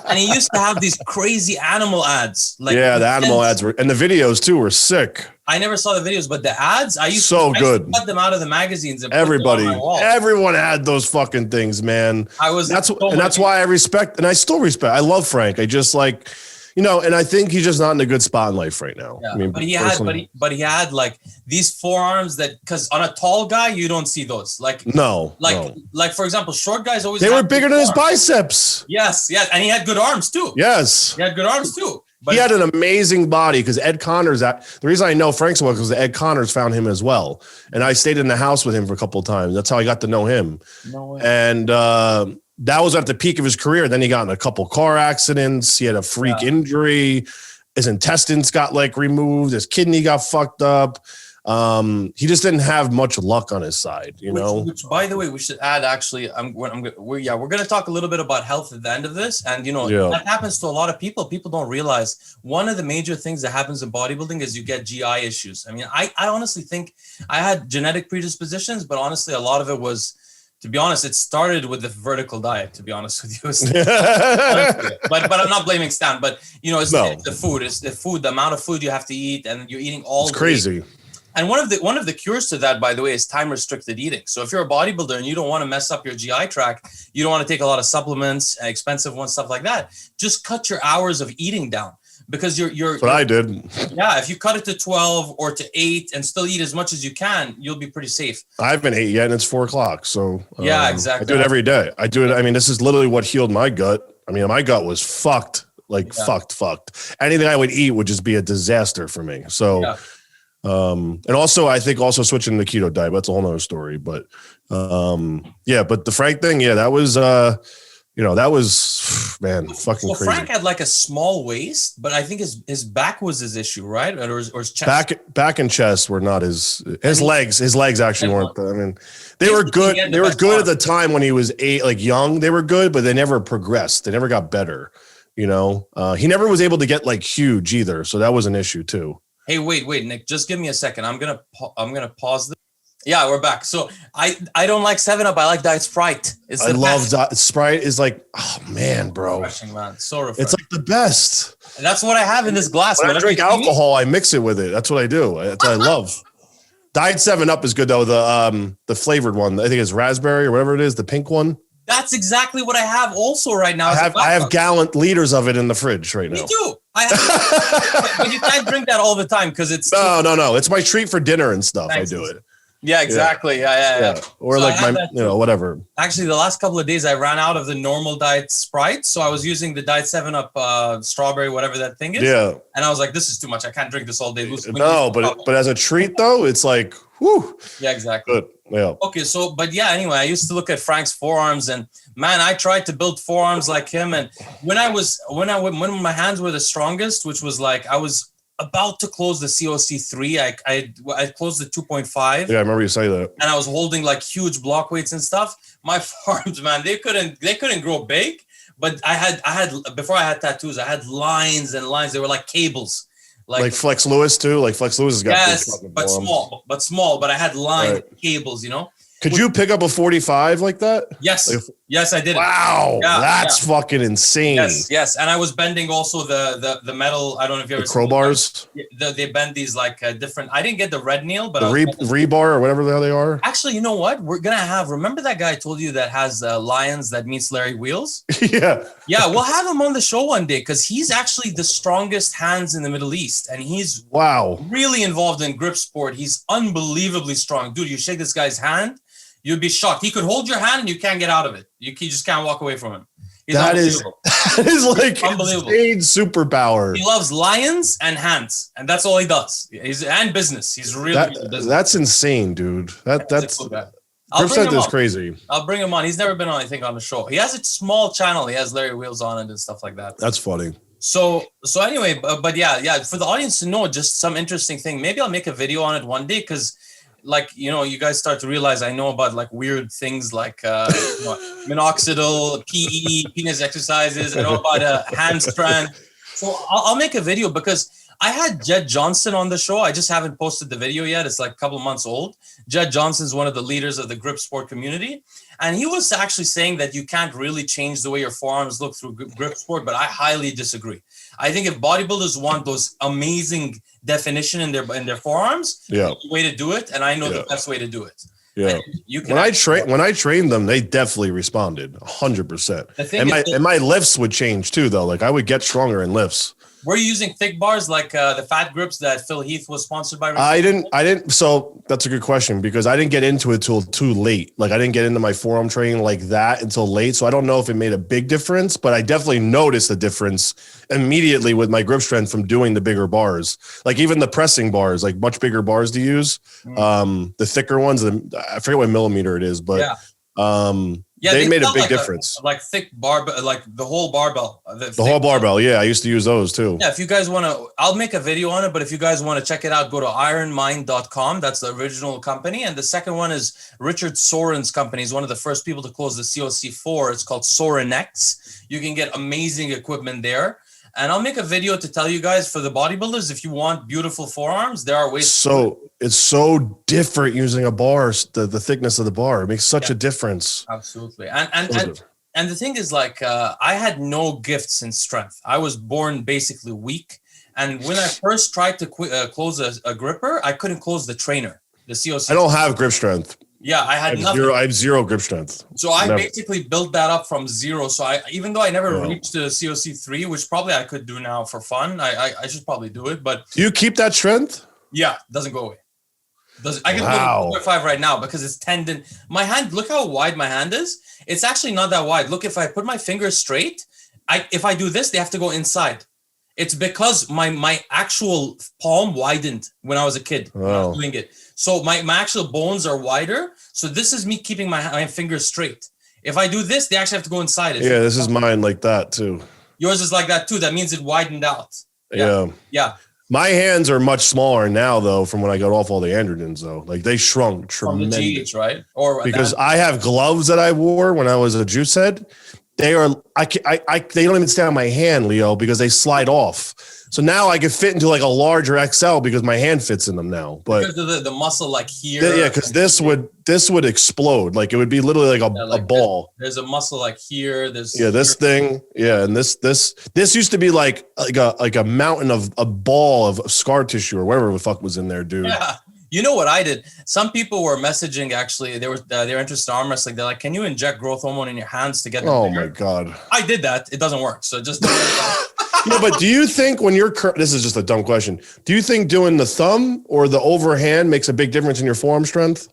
And he used to have these crazy animal ads. Like the animal ads were, and the videos too were sick. I never saw the videos, but the ads, I used to cut them out of the magazines and everybody, put them on my wall. Everyone had those fucking things, man. That's why I respect, and I still respect. I love Frank. I just like, you know, and I think he's just not in a good spot in life right now. Yeah, I mean, but he had like these forearms that, because on a tall guy you don't see those. Like for example, short guys always. They were bigger than his biceps. Yes, and he had good arms too. Yes, he had good arms too. But he had an amazing body because Ed Connors. The reason I know Frank so well because Ed Connors found him as well, and I stayed in the house with him for a couple of times. That's how I got to know him. No way. And that was at the peak of his career. Then he got in a couple car accidents. He had a freak injury. His intestines got like removed. His kidney got fucked up. He just didn't have much luck on his side, you know. Which, by the way, we should add. Actually, we're going to talk a little bit about health at the end of this, and you know that happens to a lot of people. People don't realize one of the major things that happens in bodybuilding is you get GI issues. I mean, I honestly think I had genetic predispositions, but honestly, a lot of it was. To be honest, it started with the vertical diet, to be honest with you. but I'm not blaming Stan, but you know, it's the food, the amount of food you have to eat, and you're eating all. It's crazy. And one of the cures to that, by the way, is time restricted eating. So if you're a bodybuilder and you don't want to mess up your GI tract, you don't want to take a lot of supplements, expensive ones, stuff like that, just cut your hours of eating down. Because that's what I did. Yeah, if you cut it to 12 or to 8 and still eat as much as you can, you'll be pretty safe. I haven't ate yet, and it's 4 o'clock. So yeah, exactly. I do it every day. I do it. I mean, this is literally what healed my gut. I mean, my gut was fucked, fucked. Anything I would eat would just be a disaster for me. So, and also I think also switching to the keto diet, that's a whole nother story. But but the Frank thing, that was. You know, that was, man, fucking crazy. Frank had like a small waist, but I think his back was his issue, right? Or his chest. Back and chest were not his legs. His legs actually weren't. I mean, they were good. They were good at the time when he was young. They were good, but they never progressed. They never got better. You know, he never was able to get like huge either. So that was an issue too. Hey, wait, Nick, just give me a second. I'm gonna pause this. Yeah, we're back. So I don't like 7-Up. I like Diet Sprite. I love Sprite. Is like, oh man, bro, refreshing, man. So refreshing. It's like the best. And that's what I have in this glass. When I drink alcohol, I mix it with it. That's what I do. That's what I love. Diet 7-Up is good though. The flavored one. I think it's raspberry or whatever it is. The pink one. That's exactly what I have also right now. I have gallon liters of it in the fridge right now. Me too. But you can't drink that all the time because it's no. It's my treat for dinner and stuff. I do it. Yeah, exactly. Yeah. Or so like whatever. Actually, the last couple of days I ran out of the normal Diet Sprite, so I was using the Diet 7-Up strawberry, whatever that thing is. Yeah. And I was like, this is too much. I can't drink this all day. But as a treat though, it's like, whoo. Yeah, exactly. Good. Yeah. Okay, so anyway, I used to look at Frank's forearms, and man, I tried to build forearms like him. And when my hands were the strongest, which was like I was about to close the COC3. I closed the 2.5. Yeah, I remember you say that. And I was holding like huge block weights and stuff. My forearms, man, they couldn't grow big. But I had before I had tattoos, I had lines and lines. They were like cables. Like Flex Lewis too. Like Flex Lewis has got small. But I had lines, cables, you know. Could you pick up a 45 like that? Yes. Yes, I did. Wow. That's fucking insane. Yes. And I was bending also the metal. I don't know if you ever seen crowbars. They bend these like different. I didn't get the red nail, but rebar or whatever the hell they are. Actually, you know what? We're going to have, remember that guy I told you that has lions that meets Larry Wheels? Yeah. Yeah. We'll have him on the show one day because he's actually the strongest hands in the Middle East. And he's really involved in grip sport. He's unbelievably strong. Dude, you shake this guy's hand, you'd be shocked. He could hold your hand and you can't get out of it. You just can't walk away from him. That is like unbelievable. Insane superpower. He loves lions and hands, and that's all he does. And business. He's really good at business. That's insane, dude. That's cool guy. Is crazy. I'll bring him on. He's never been on, I think, on the show. He has a small channel. He has Larry Wheels on it and stuff like that. That's funny. So anyway, but yeah, for the audience to know just some interesting thing. Maybe I'll make a video on it one day because like, you know, you guys start to realize I know about like weird things like you know, minoxidil, PE, penis exercises. I know about hand strength. So I'll make a video because I had Jed Johnson on the show. I just haven't posted the video yet. It's like a couple months old. Jed Johnson's one of the leaders of the grip sport community. And he was actually saying that you can't really change the way your forearms look through grip sport, but I highly disagree. I think if bodybuilders want those amazing definition in their forearms, yeah, the way to do it, and I know the best way to do it. Yeah. You can when I trained them, they definitely responded 100%. And my lifts would change too, though. Like I would get stronger in lifts. Were you using thick bars like the fat grips that Phil Heath was sponsored by? I didn't. So that's a good question because I didn't get into it till too late. Like I didn't get into my forearm training like that until late. So I don't know if it made a big difference, but I definitely noticed the difference immediately with my grip strength from doing the bigger bars. Like even the pressing bars, like much bigger bars to use. The thicker ones, I forget what millimeter it is, but they made a big difference. Like thick barbell, like the whole barbell. The whole barbell, yeah. I used to use those too. Yeah, if you guys want to, I'll make a video on it, but if you guys want to check it out, go to ironmind.com. That's the original company. And the second one is Richard Soren's company. He's one of the first people to close the COC4. It's called Sorenex. You can get amazing equipment there. And I'll make a video to tell you guys for the bodybuilders, if you want beautiful forearms, there are ways. So it's so different using a bar, the thickness of the bar. It makes such a difference. Absolutely. And the thing is like, I had no gifts in strength. I was born basically weak. And when I first tried to close a gripper, I couldn't close the trainer, the COC. I don't have grip strength. Yeah, I had nothing. I have zero grip strength. So I basically built that up from zero. So even though I never reached the COC3, which probably I could do now for fun, I should probably do it. But do you keep that strength? Yeah, doesn't go away. I can put it 4.5 right now because it's tendon. My hand, look how wide my hand is. It's actually not that wide. Look, if I put my fingers straight, if I do this, they have to go inside. It's because my actual palm widened when I was a kid when I was doing it. So my actual bones are wider. So this is me keeping my fingers straight. If I do this, they actually have to go inside it. Yeah, this is mine like that too. Yours is like that too. That means it widened out. Yeah. My hands are much smaller now, though, from when I got off all the androgens, though. Like they shrunk tremendous. From the GH, right? Or because I have gloves that I wore when I was a juice head. They are they don't even stay on my hand, Leo, because they slide off. So now I can fit into like a larger XL because my hand fits in them now. But because of the muscle like here. Yeah, because this would explode. Like it would be literally like a ball. There's a muscle like here. There's this thing. Yeah, and this used to be like a mountain of a ball of scar tissue or whatever the fuck was in there, dude. Yeah. You know what I did? Some people were messaging. Actually, they were interested in arm wrestling. They're like, "Can you inject growth hormone in your hands to get?" Oh my god! I did that. It doesn't work. So just. Yeah, but do you think when you're this is just a dumb question. Do you think doing the thumb or the overhand makes a big difference in your forearm strength?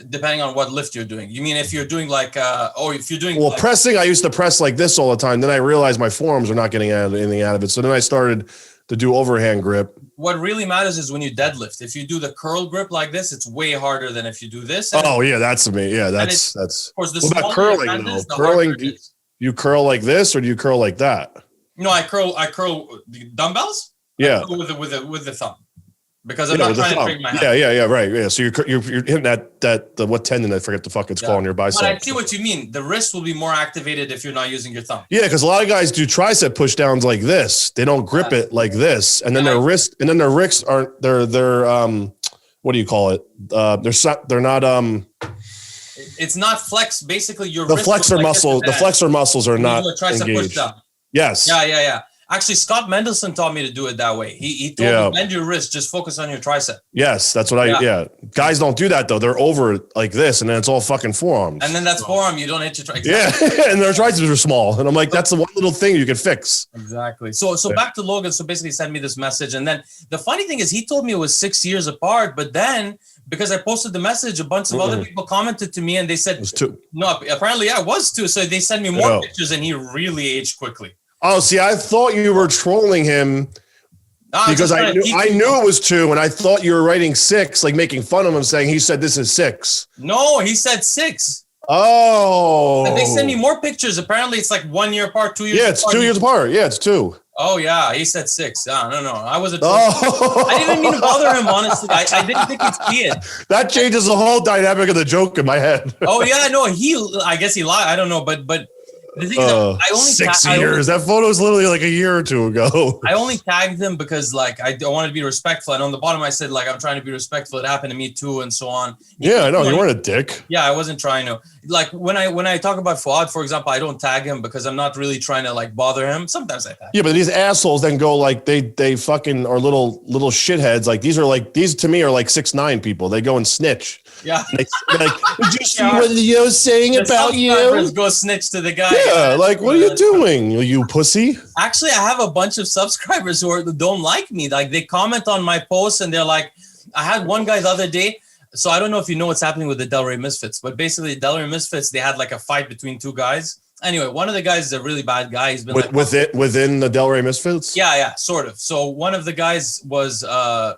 Depending on what lift you're doing. You mean if you're doing like if you're doing pressing, I used to press like this all the time. Then I realized my forearms are not getting anything out of it. So then I started to do overhand grip. What really matters is when you deadlift. If you do the curl grip like this, it's way harder than if you do this. Oh yeah, that's me. Yeah, that's. Of course, what about curling though? Curling, do you curl like this or do you curl like that? No, I curl the dumbbells. Yeah, with the thumb. Because I'm not trying to break my hand. Yeah, right. Yeah. So you're hitting the what tendon? I forget the fuck it's called on your bicep. But I see what you mean. The wrist will be more activated if you're not using your thumb. Yeah, because a lot of guys do tricep push downs like this. They don't grip it like this, and then their wrists aren't. They're what do you call it? They're not. It's not flex. Basically, your the flexor muscle. The flexor muscles are not tricep push down. Yes. Yeah. Actually, Scott Mendelson taught me to do it that way. He told me, bend your wrist, just focus on your tricep. Yes, that's what Guys don't do that, though. They're over like this, and then it's all fucking forearms. And then that's forearm. You don't hit your tricep. Yeah, and their triceps are small. And I'm like, that's the one little thing you can fix. Exactly. So back to Logan. So basically, send me this message. And then the funny thing is, he told me it was 6 years apart. But then, because I posted the message, a bunch of other people commented to me, and they said, it was 2. No, apparently, it was 2. So they sent me more pictures, and he really aged quickly. Oh, see, I thought you were trolling him because I knew it was 2, and I thought you were writing 6, like making fun of him, saying he said this is 6. No, he said 6. Oh. And they send me more pictures. Apparently, it's like 1 year apart, 2 years apart. Yeah, it's 2 years apart. Yeah, it's 2. Oh yeah, he said 6. No. I wasn't. Oh. I didn't mean to bother him. Honestly, I didn't think he'd see it. That changes the whole dynamic of the joke in my head. Oh yeah, no. I guess he lied. I don't know, but the thing is, I only 6 years. That photo is literally like a year or two ago. I only tagged him because like I wanted to be respectful, and on the bottom I said like I'm trying to be respectful. It happened to me too, and so on. Yeah, I know you weren't a dick. Yeah, I wasn't trying to. Like when I talk about Fuad, for example, I don't tag him because I'm not really trying to like bother him. Sometimes I tag. Yeah, but these assholes then go like they fucking are little shitheads. Like these to me are like 6'9" people. They go and snitch. Yeah. Like, did you see what Leo's saying about you? Go snitch to the guy. Yeah, like what are you doing, you pussy? Actually, I have a bunch of subscribers who don't like me. Like they comment on my posts and they're like, I had one guy the other day. So I don't know if you know what's happening with the Delray Misfits, but basically Delray Misfits, they had like a fight between two guys. Anyway, one of the guys is a really bad guy. He's been within the Delray Misfits. Yeah, sort of. So one of the guys was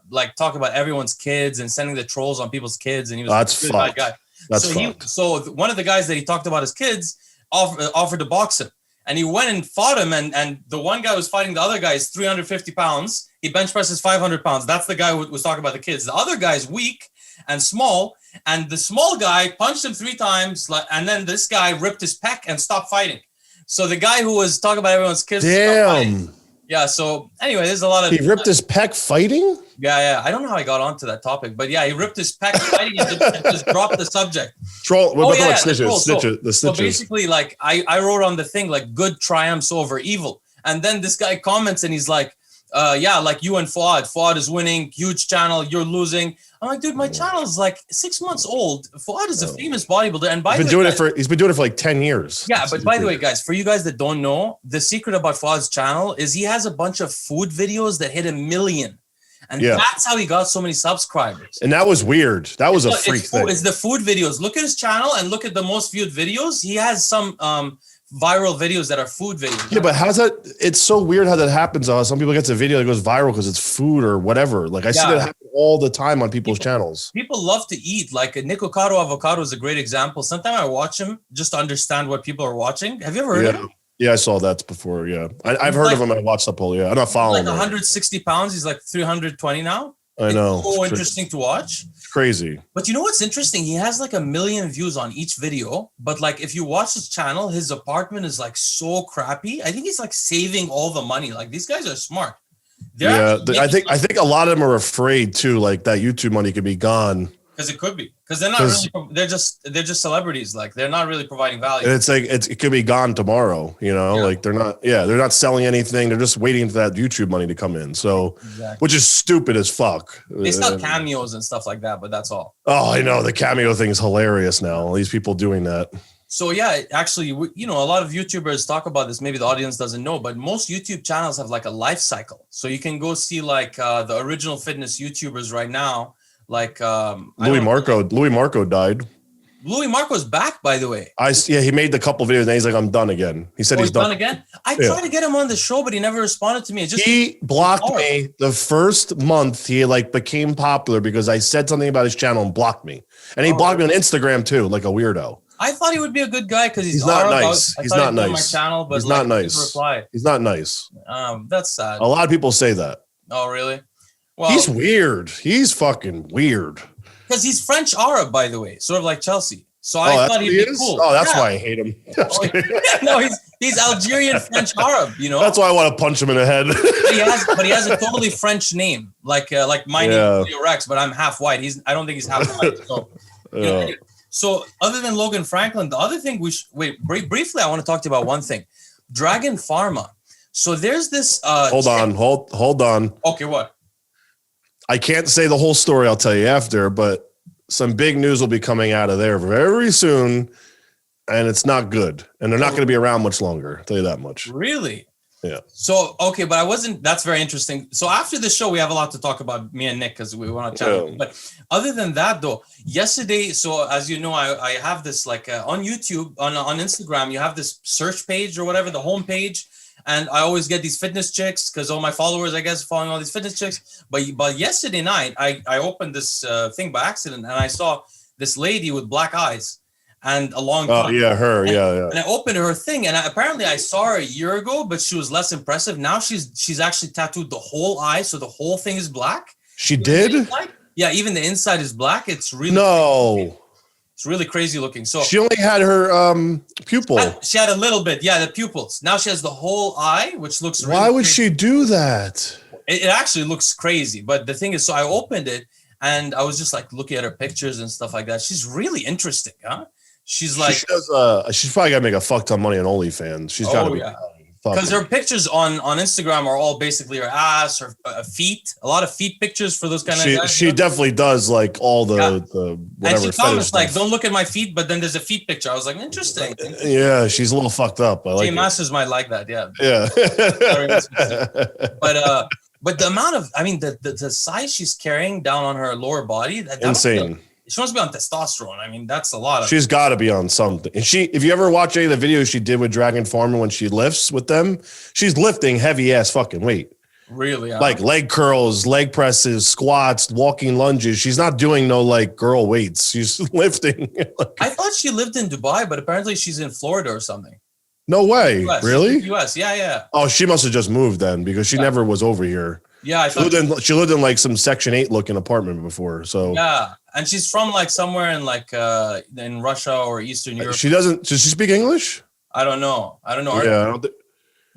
like talking about everyone's kids and sending the trolls on people's kids, and he was that's a really bad guy. That's fucked. So one of the guys that he talked about his kids offered to box him, and he went and fought him, and the one guy was fighting the other guy is 350 pounds. He bench presses 500 pounds. That's the guy who was talking about the kids. The other guy's weak and small, and the small guy punched him 3 times, and then this guy ripped his pec and stopped fighting. So the guy who was talking about everyone's kids. Damn. Yeah. So anyway, there's a lot of. He ripped his pec fighting. Yeah. I don't know how I got onto that topic, but yeah, he ripped his pec fighting and just dropped the subject. Troll. The snitches. So basically, like I wrote on the thing like good triumphs over evil, and then this guy comments and he's like, yeah, like you and Fuad. Fuad is winning, huge channel. You're losing. I'm like, dude, my channel is like 6 months old. Fuad is a famous bodybuilder, and he's been doing it for like 10 years. Yeah, but by the way, guys, for you guys that don't know, the secret about Fuad's channel is he has a bunch of food videos that hit 1 million, and that's how he got so many subscribers. And that was weird. That was a freak thing. It's the food videos. Look at his channel and look at the most viewed videos. He has some viral videos that are food videos. Yeah, but how's that? It's so weird how that happens. Some people get a video that goes viral because it's food or whatever. Like I see that happen all the time on people's channels. People love to eat. Like Nico Caro Avocado is a great example. Sometimes I watch him just to understand what people are watching. Have you ever heard of him? Yeah, I saw that before. Yeah, I've heard of him. I watched the poll. Yeah, I'm not following. Like 160 pounds. He's like 320 now. I know. It's so interesting to watch. It's crazy. But you know what's interesting? He has like 1 million views on each video. But like if you watch his channel, his apartment is like so crappy. I think he's like saving all the money. Like these guys are smart. I think a lot of them are afraid too, like that YouTube money could be gone. Because it could be. Because they're not really, they're just celebrities. Like they're not really providing value. And it's like it could be gone tomorrow, you know, like they're not selling anything. They're just waiting for that YouTube money to come in. So which is stupid as fuck. They sell cameos and stuff like that, but that's all. Oh, I know the cameo thing is hilarious now. All these people doing that. So yeah, actually, you know, a lot of YouTubers talk about this. Maybe the audience doesn't know, but most YouTube channels have like a life cycle. So you can go see like the original fitness YouTubers right now. Like Louis Marco died. Louis Marco's back, by the way. He made the couple videos and he's like, I'm done again. He said he's done again. I tried to get him on the show, but he never responded to me. He blocked me the first month he like became popular because I said something about his channel and blocked me. And he blocked me on Instagram too, like a weirdo. I thought he would be a good guy because he's not nice. He's not nice. My channel, but he's not nice. He's not nice. That's sad. A lot of people say that. Oh, really? Well, he's weird. He's fucking weird. Because he's French Arab, by the way, sort of like Chelsea. So I thought he'd be cool. Oh, that's why I hate him. No, he's Algerian French Arab. You know. That's why I want to punch him in the head. but he has a totally French name, like my name is Rex, but I'm half white. I don't think he's half white. So, so other than Logan Franklin, the other thing briefly, I want to talk to you about one thing, Dragon Pharma. So there's this. Hold on. Okay, what? I can't say the whole story. I'll tell you after, but some big news will be coming out of there very soon, and it's not good. And they're not going to be around much longer. I'll tell you that much. Really? Yeah. So, okay, but that's very interesting. So after the show, we have a lot to talk about, me and Nick, because we want to chat. But other than that, though, yesterday, so as you know, I have this like on YouTube, on Instagram, you have this search page or whatever, the home page. And I always get these fitness chicks because all my followers, I guess, are following all these fitness chicks. But yesterday night, I opened this thing by accident and I saw this lady with black eyes. and a long Oh time. yeah, her. Yeah. And I opened her thing, and apparently I saw her a year ago, but she was less impressive. Now she's actually tattooed the whole eye, so the whole thing is black. She did? Yeah, even the inside is black. It's really no. It's really crazy looking. So she only had her pupil. She had a little bit, yeah, the pupils. Now she has the whole eye, which looks really Why would crazy. she do that? It actually looks crazy. But the thing is, so I opened it and I was just like looking at her pictures and stuff like that. She's really interesting, huh? She's like, she's probably gotta make a fuck ton of money on OnlyFans. She's gotta be. Because her pictures on Instagram are all basically her ass, her feet, a lot of feet pictures for those kind of guys. She definitely does like all the whatever. And she comments like, "Don't look at my feet," but then there's a feet picture. I was like, interesting. Yeah, she's a little fucked up. I like Jay Masters might like that. Yeah. Yeah. But the amount of, I mean, the size she's carrying down on her lower body, that insane. She must be on testosterone. I mean, that's a lot of. She's got to be on something. And if you ever watch any of the videos she did with Dragon Farmer when she lifts with them, she's lifting heavy ass fucking weight. Really? Like leg curls, leg presses, squats, walking lunges. She's not doing no like girl weights. She's lifting. I thought she lived in Dubai, but apparently she's in Florida or something. No way. US. Really? US. Yeah. Oh, she must have just moved then because she never was over here. Yeah. She lived in like some Section 8 looking apartment before. So yeah. And she's from like somewhere in like in Russia or Eastern Europe. Does she speak English? I don't know.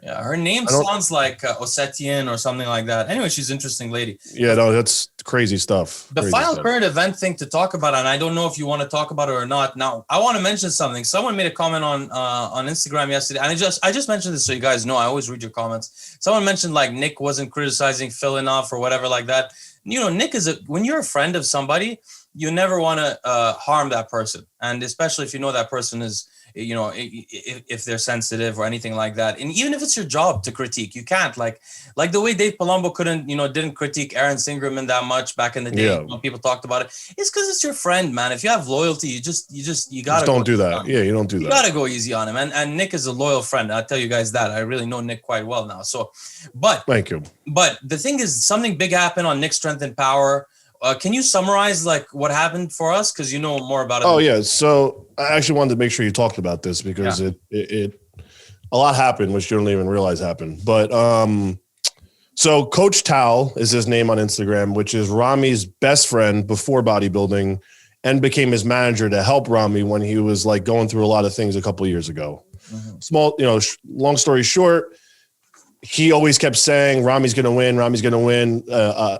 Yeah, her name sounds like Ossetian or something like that. Anyway, she's an interesting lady. Yeah, no, that's crazy stuff. The final current event thing to talk about, and I don't know if you want to talk about it or not. Now, I want to mention something. Someone made a comment on Instagram yesterday, and I just mentioned this so you guys know. I always read your comments. Someone mentioned like Nick wasn't criticizing Phil enough or whatever like that. You know, Nick when you're a friend of somebody, you never want to harm that person, and especially if you know that person is, you know, if they're sensitive or anything like that. And even if it's your job to critique, you can't like the way Dave Palumbo didn't critique Aaron Singerman that much back in the day when people talked about it. It's because it's your friend, man. If you have loyalty, you gotta don't do that. Yeah, you don't do that. You gotta go easy on him. And Nick is a loyal friend. I'll tell you guys that. I really know Nick quite well now. So, but thank you. But the thing is, something big happened on Nick Strength and Power. Can you summarize like what happened for us? Because you know more about it. Oh yeah. So I actually wanted to make sure you talked about this because it a lot happened, which you don't even realize happened. But so Coach Tal is his name on Instagram, which is Rami's best friend before bodybuilding, and became his manager to help Rami when he was like going through a lot of things a couple of years ago. Mm-hmm. Long story short. He always kept saying, Rami's going to win. Rami's going to win.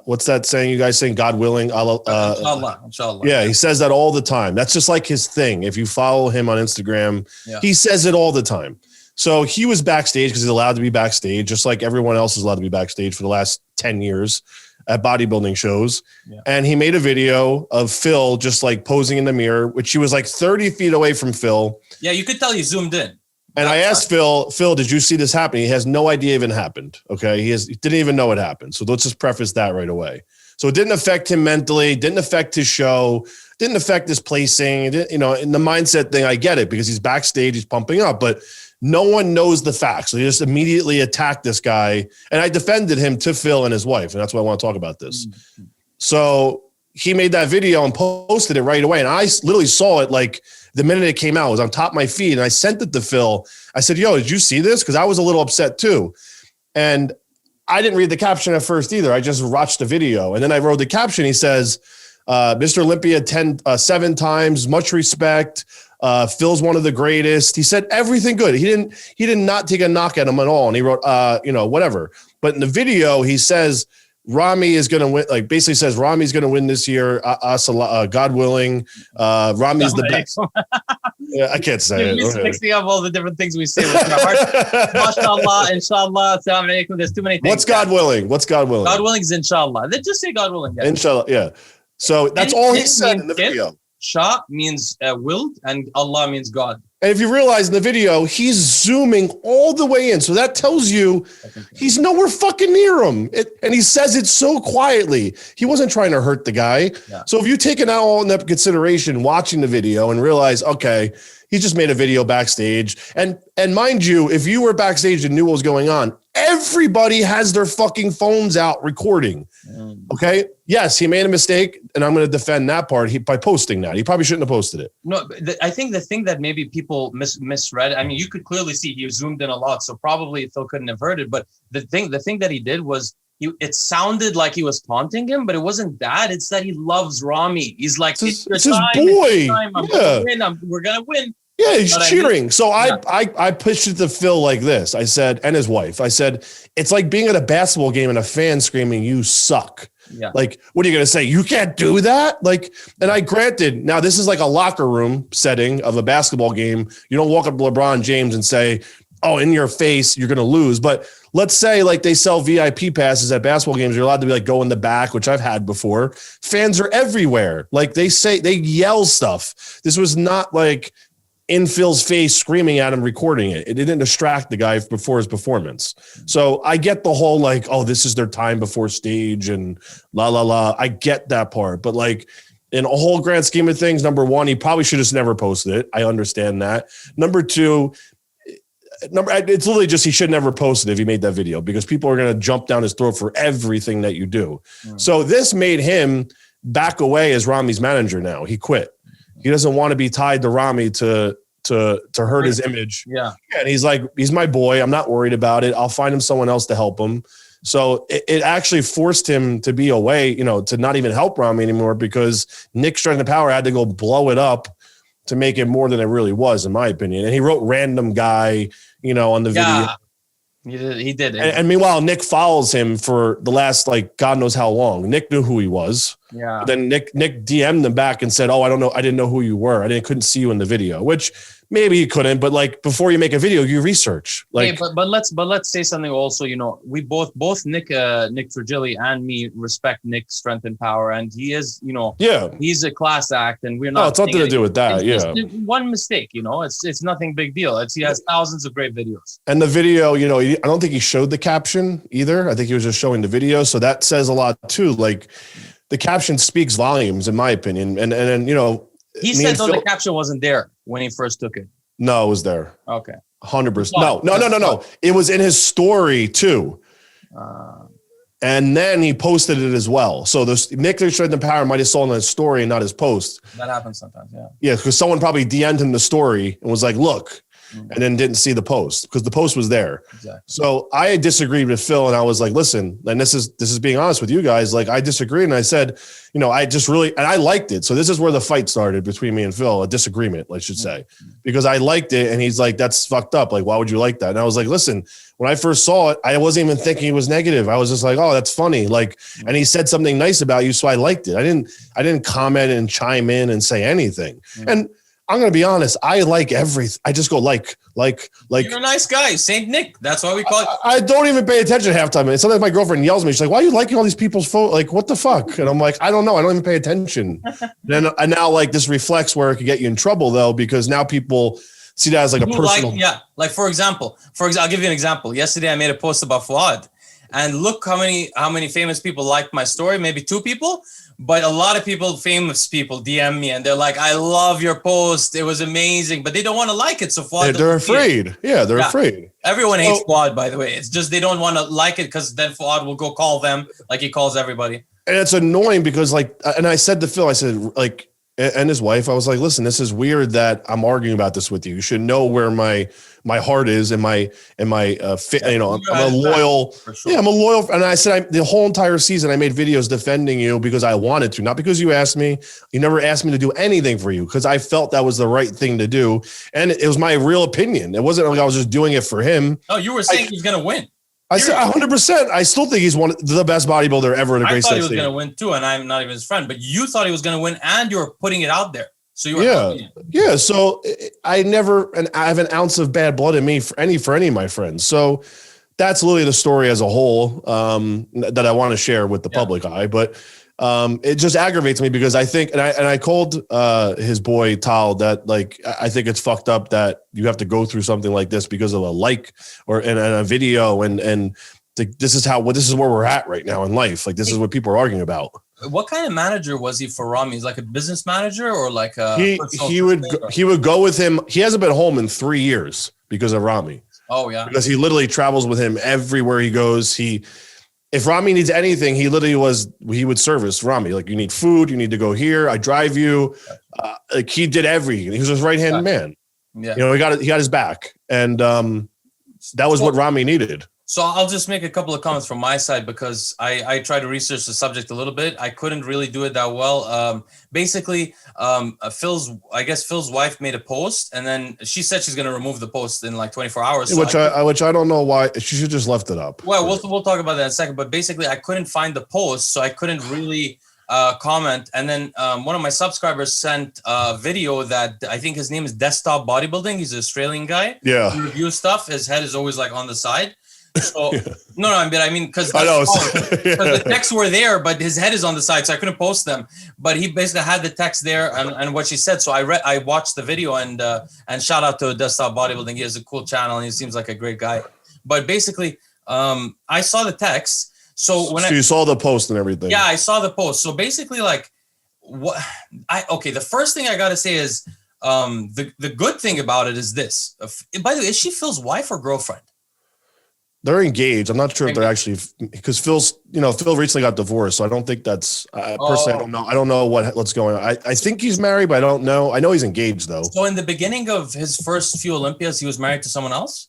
What's that saying you guys saying? God willing. Inshallah. Yeah, he says that all the time. That's just like his thing. If you follow him on Instagram, he says it all the time. So he was backstage because he's allowed to be backstage, just like everyone else is allowed to be backstage for the last 10 years at bodybuilding shows. Yeah. And he made a video of Phil just like posing in the mirror, which he was like 30 feet away from Phil. Yeah, you could tell he zoomed in. And I asked Phil, did you see this happen? He has no idea it even happened. Okay. He didn't even know it happened. So let's just preface that right away. So it didn't affect him mentally, didn't affect his show, didn't affect his placing. In the mindset thing, I get it because he's backstage, he's pumping up, but no one knows the facts. So he just immediately attacked this guy. And I defended him to Phil and his wife. And that's why I want to talk about this. Mm-hmm. So he made that video and posted it right away. And I literally saw it like the minute it came out. It was on top of my feed. And I sent it to Phil. I said, yo, did you see this? Because I was a little upset too. And I didn't read the caption at first either. I just watched the video. And then I wrote the caption. He says, Mr. Olympia 7 times, much respect. Phil's one of the greatest. He said everything good. He did not take a knock at him at all. And he wrote, whatever. But in the video, he says, Rami is going to win, like basically says Rami's going to win this year. God willing. Rami's the best. Yeah, I can't say it. You're mixing up all the different things we say with our heart. Mashallah, inshallah, assalamu alaikum. There's too many things. What's God willing? God willing is inshallah. Then just say God willing. Yeah. Inshallah, yeah. So that's all he said in the video. Shah means willed, and Allah means God. And if you realize in the video, he's zooming all the way in. So that tells you he's nowhere fucking near him. And he says it so quietly. He wasn't trying to hurt the guy. Yeah. So if you take it all into consideration, watching the video and realize, okay, he just made a video backstage. And mind you, if you were backstage and knew what was going on, Everybody has their fucking phones out recording. Okay. Yes, he made a mistake, and I'm going to defend that part by posting that. He probably shouldn't have posted it. No, I think the thing that maybe people misread. I mean, you could clearly see he zoomed in a lot, so probably Phil couldn't have heard it. But the thing that he did was it sounded like he was taunting him, but it wasn't that. It's that he loves Rami. He's like, it's his boy. We're gonna win. Yeah, he's cheering. So I pitched it to Phil like this. I said, and his wife, I said, it's like being at a basketball game and a fan screaming, "You suck." Yeah. Like, what are you going to say? You can't do that? Like, and I granted, now this is like a locker room setting of a basketball game. You don't walk up to LeBron James and say, "Oh, in your face, you're going to lose." But let's say like they sell VIP passes at basketball games. You're allowed to be like, go in the back, which I've had before. Fans are everywhere. Like they yell stuff. This was not like in Phil's face screaming at him, recording it. It didn't distract the guy before his performance. So I get the whole like, oh, this is their time before stage and la, la, la. I get that part. But like in a whole grand scheme of things, number one, he probably should have never posted it. I understand that. Number two, it's literally just he should never post it if he made that video, because people are going to jump down his throat for everything that you do. So this made him back away as Rami's manager now. He quit. He doesn't want to be tied to Rami to hurt his image. Yeah. And he's like, he's my boy. I'm not worried about it. I'll find him someone else to help him. So it actually forced him to be away, to not even help Rami anymore, because Nick Strength and Power had to go blow it up to make it more than it really was, in my opinion. And he wrote random guy, on the video. He did. And meanwhile, Nick follows him for the last, like, God knows how long. Nick knew who he was. Yeah. But then Nick DM'd him back and said, "Oh, I don't know. I didn't know who you were. Couldn't see you in the video," which maybe he couldn't, but like before you make a video, you research. Like, hey, but let's say something also. We both Nick Trigilli and me respect Nick's Strength and Power, and he is, he's a class act, and we're not. No, it's nothing to do with that. It's one mistake, it's nothing big deal. He has thousands of great videos. And the video, I don't think he showed the caption either. I think he was just showing the video, so that says a lot too. Like, the caption speaks volumes, in my opinion, and he said though the caption wasn't there when he first took it. No, it was there. Okay. 100%. No. It was in his story too. And then he posted it as well. So Nick Strength and Power might have sold on his story and not his post. That happens sometimes, yeah. Yeah, because someone probably DM'd him the story and was like, "Look," and then didn't see the post because the post was there. Exactly. So I disagreed with Phil, and I was like, "Listen," and this is being honest with you guys. Like, I disagreed, and I said, I just really, and I liked it. So this is where the fight started between me and Phil, a disagreement, I should say, because I liked it, and he's like, "That's fucked up. Like, why would you like that?" And I was like, "Listen, when I first saw it, I wasn't even thinking it was negative. I was just like, oh, that's funny. Like, and he said something nice about you, so I liked it. I didn't comment and chime in and say anything." And I'm going to be honest. I like everything. I just go like. You're a nice guy, Saint Nick. That's why we call it. I don't even pay attention half the time. And sometimes my girlfriend yells at me. She's like, "Why are you liking all these people's photos? Like, what the fuck?" And I'm like, "I don't know. I don't even pay attention." And now like this reflects where it could get you in trouble though, because now people see that as like a personal. Like for example, I'll give you an example. Yesterday I made a post about Fuad, and look how many famous people liked my story. Maybe 2 people. But a lot of famous people DM me and they're like, "I love your post. It was amazing." But they don't want to like it. So Fuad, they're afraid. Yeah, they're afraid. Everyone hates Fuad, by the way. It's just they don't want to like it because then Fuad will go call them like he calls everybody. And it's annoying because and I said to Phil, I said, like, and his wife, I was like, "Listen, this is weird that I'm arguing about this with you. You should know where my heart is and I'm a loyal, sure. Yeah, I'm a loyal." And I said, the whole entire season, I made videos defending you because I wanted to, not because you asked me. You never asked me to do anything for you because I felt that was the right thing to do. And it was my real opinion. It wasn't like I was just doing it for him. Oh, you were saying he's going to win. I said 100%. I still think he's one of the best bodybuilder ever in a great I thought he was going to win too, and I'm not even his friend. But you thought he was going to win, and you were putting it out there. So you were yeah. So I have an ounce of bad blood in me for any of my friends. So that's literally the story as a whole that I want to share with the public eye. But it just aggravates me because I think, and I told his boy Tal that like I think it's fucked up that you have to go through something like this because of a like or in a video and this is where we're at right now in life. Like this is what people are arguing about. What kind of manager was he for Rami? He's like a business manager or like a he would go with him. He hasn't been home in 3 years because of Rami. Oh yeah. Because he literally travels with him everywhere he goes. If Rami needs anything, he would service Rami. Like, you need food, you need to go here, I drive you. Like, he did everything. He was his right hand man. Yeah. You know, he got his back, and that was what Rami needed. So I'll just make a couple of comments from my side, because I tried to research the subject a little bit. I couldn't really do it that well. Basically, Phil's wife made a post, and then she said she's going to remove the post in like 24 hours. So which I don't know why. She should just left it up. Well, we'll talk about that in a second. But basically, I couldn't find the post, so I couldn't really comment. And then one of my subscribers sent a video that I think his name is Desktop Bodybuilding. He's an Australian guy. Yeah. He reviews stuff. His head is always like on the side. So I mean, because the texts were there, but his head is on the side, so I couldn't post them. But he basically had the text there and what she said. So I watched the video, and shout out to Desktop Bodybuilding. He has a cool channel, and he seems like a great guy. But basically, I saw the text. So you saw the post and everything. Yeah, I saw the post. So basically, like, the first thing I got to say is the good thing about it is this. By the way, is she Phil's wife or girlfriend? They're engaged. I'm not sure if they're actually, because Phil recently got divorced. So I don't think that's, personally, I don't know. I don't know what's going on. I think he's married, but I don't know. I know he's engaged though. So in the beginning of his first few Olympias, he was married to someone else?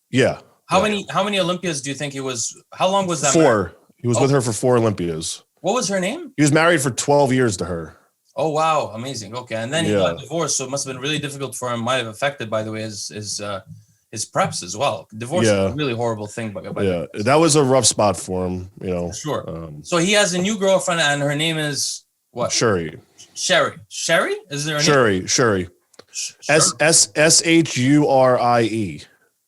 Yeah. How many Olympias do you think he was? How long was that? 4. Married? He was with her for 4 Olympias. What was her name? He was married for 12 years to her. Oh, wow. Amazing. Okay. And then he got divorced. So it must have been really difficult for him. Might have affected, by the way, his preps as well. Divorce is a really horrible thing. That was a rough spot for him, you know. Sure. So he has a new girlfriend, and her name is what? Shurie. Shurie? Is there a name? Shurie. Shurie.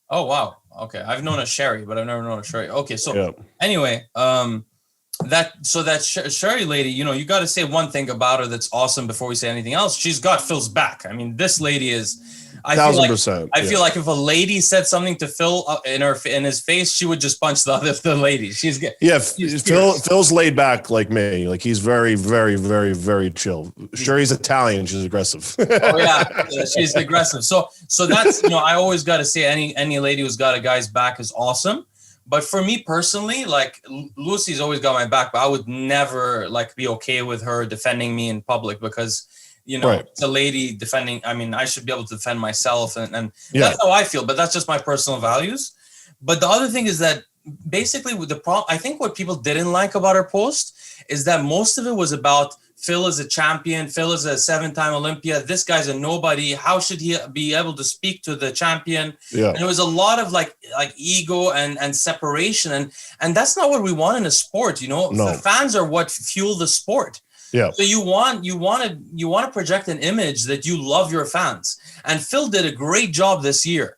Oh, wow. Okay. I've known a Sherry, but I've never known a Shurie. Okay. So anyway, that Shurie lady, you know, you got to say one thing about her that's awesome before we say anything else. She's got Phil's back. I mean, this lady is... 1,000%. I feel like if a lady said something to Phil in his face, she would just punch the lady. Phil's laid back like me. Like, he's very, very, very, very chill. Sure, he's Italian. She's aggressive. Oh yeah, she's aggressive. So that's, you know, I always got to say any lady who's got a guy's back is awesome. But for me personally, like, Lucie's always got my back, but I would never like be okay with her defending me in public, because, you know, it's a lady defending. I mean, I should be able to defend myself, and that's how I feel. But that's just my personal values. But the other thing is that basically with the problem, I think what people didn't like about her post is that most of it was about Phil is a champion. Phil is a 7-time Olympia. This guy's a nobody. How should he be able to speak to the champion? Yeah. And it was a lot of like ego and separation. And that's not what we want in a sport. You know, the fans are what fuel the sport. Yeah. So you want to project an image that you love your fans. And Phil did a great job this year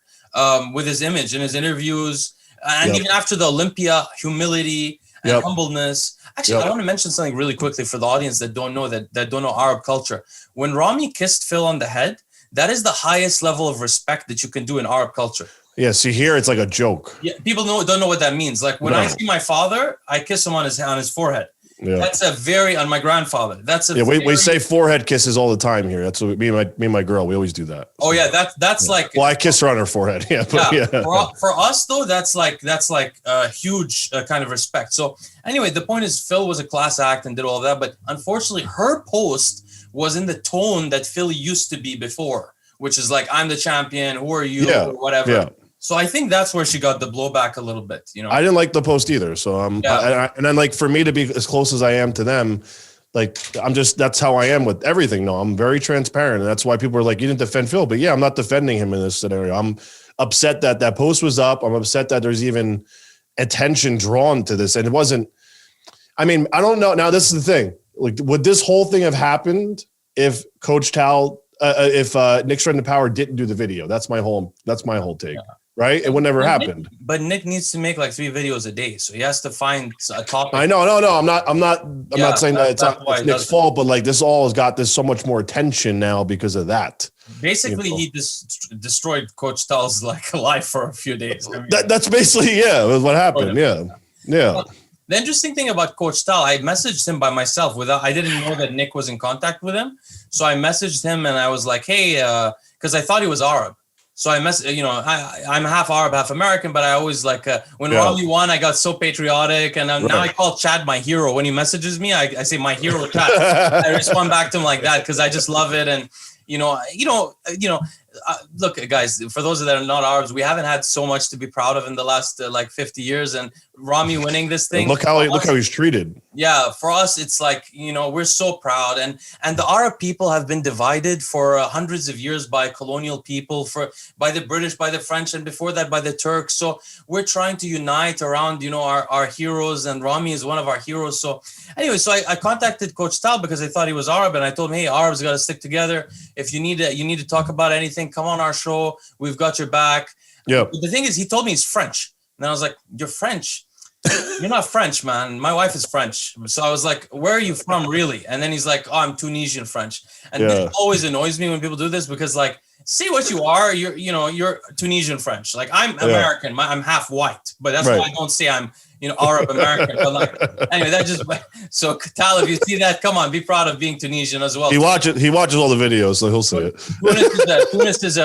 with his image in his interviews, and even after the Olympia, humility and humbleness. Actually, I want to mention something really quickly for the audience that don't know Arab culture. When Rami kissed Phil on the head, that is the highest level of respect that you can do in Arab culture. Yeah, see, here it's like a joke. Yeah, people don't know what that means. Like, when I see my father, I kiss him on his forehead. Yeah. That's on my grandfather. We say forehead kisses all the time here. That's what me and my girl, we always do that. Oh yeah, that's like. Well, I kiss her on her forehead. Yeah, For us though, that's like a huge kind of respect. So anyway, the point is, Phil was a class act and did all of that, but unfortunately, her post was in the tone that Phil used to be before, which is like, I'm the champion. Who are you? Or whatever. Yeah. So I think that's where she got the blowback a little bit, you know. I didn't like the post either. So and then, like, for me to be as close as I am to them, like, that's how I am with everything. No, I'm very transparent. And that's why people are like, you didn't defend Phil. But yeah, I'm not defending him in this scenario. I'm upset that post was up. I'm upset that there's even attention drawn to this. And it wasn't, I mean, I don't know. Now, this is the thing. Like, would this whole thing have happened if Coach Tal, if Nick Strength and Power didn't do the video? That's my whole take. Yeah. Right? It would never happen. But Nick needs to make like 3 videos a day. So he has to find a topic. I know. No. I'm not saying that it's Nick's fault, but like, this all has got so much more attention now because of that. Basically, you know? He destroyed Coach Tal's like life for a few days. I mean, that's basically, what happened. Yeah. Well, the interesting thing about Coach Tal, I messaged him by myself I didn't know that Nick was in contact with him. So I messaged him and I was like, hey, because I thought he was Arab. So I'm half Arab, half American, but I always like when Rami won, I got so patriotic, and now I call Chad my hero. When he messages me, I say my hero Chad. I respond back to him like that because I just love it, and look, guys, for those that are not Arabs, we haven't had so much to be proud of in the last 50 years, and Rami winning this thing. Look how he's treated. Yeah, for us, it's like, we're so proud. And the Arab people have been divided for hundreds of years by colonial people, by the British, by the French, and before that by the Turks. So we're trying to unite around, our heroes, and Rami is one of our heroes. So anyway, I contacted Coach Tal because I thought he was Arab, and I told him, hey, Arabs got to stick together. If you need to talk about anything, come on our show. We've got your back. Yeah. But the thing is, he told me he's French. And I was like, you're French? You're not French, man. My wife is French. So I was like, where are you from, really? And then he's like, oh, I'm Tunisian French. And this always annoys me when people do this because, like, say what you are. You're Tunisian French. Like, I'm American. I'm half white. But that's why I don't say I'm, Arab American. But like, anyway, so Tal, if you see that, come on, be proud of being Tunisian as well. He watches all the videos, so he'll see it. Tunis is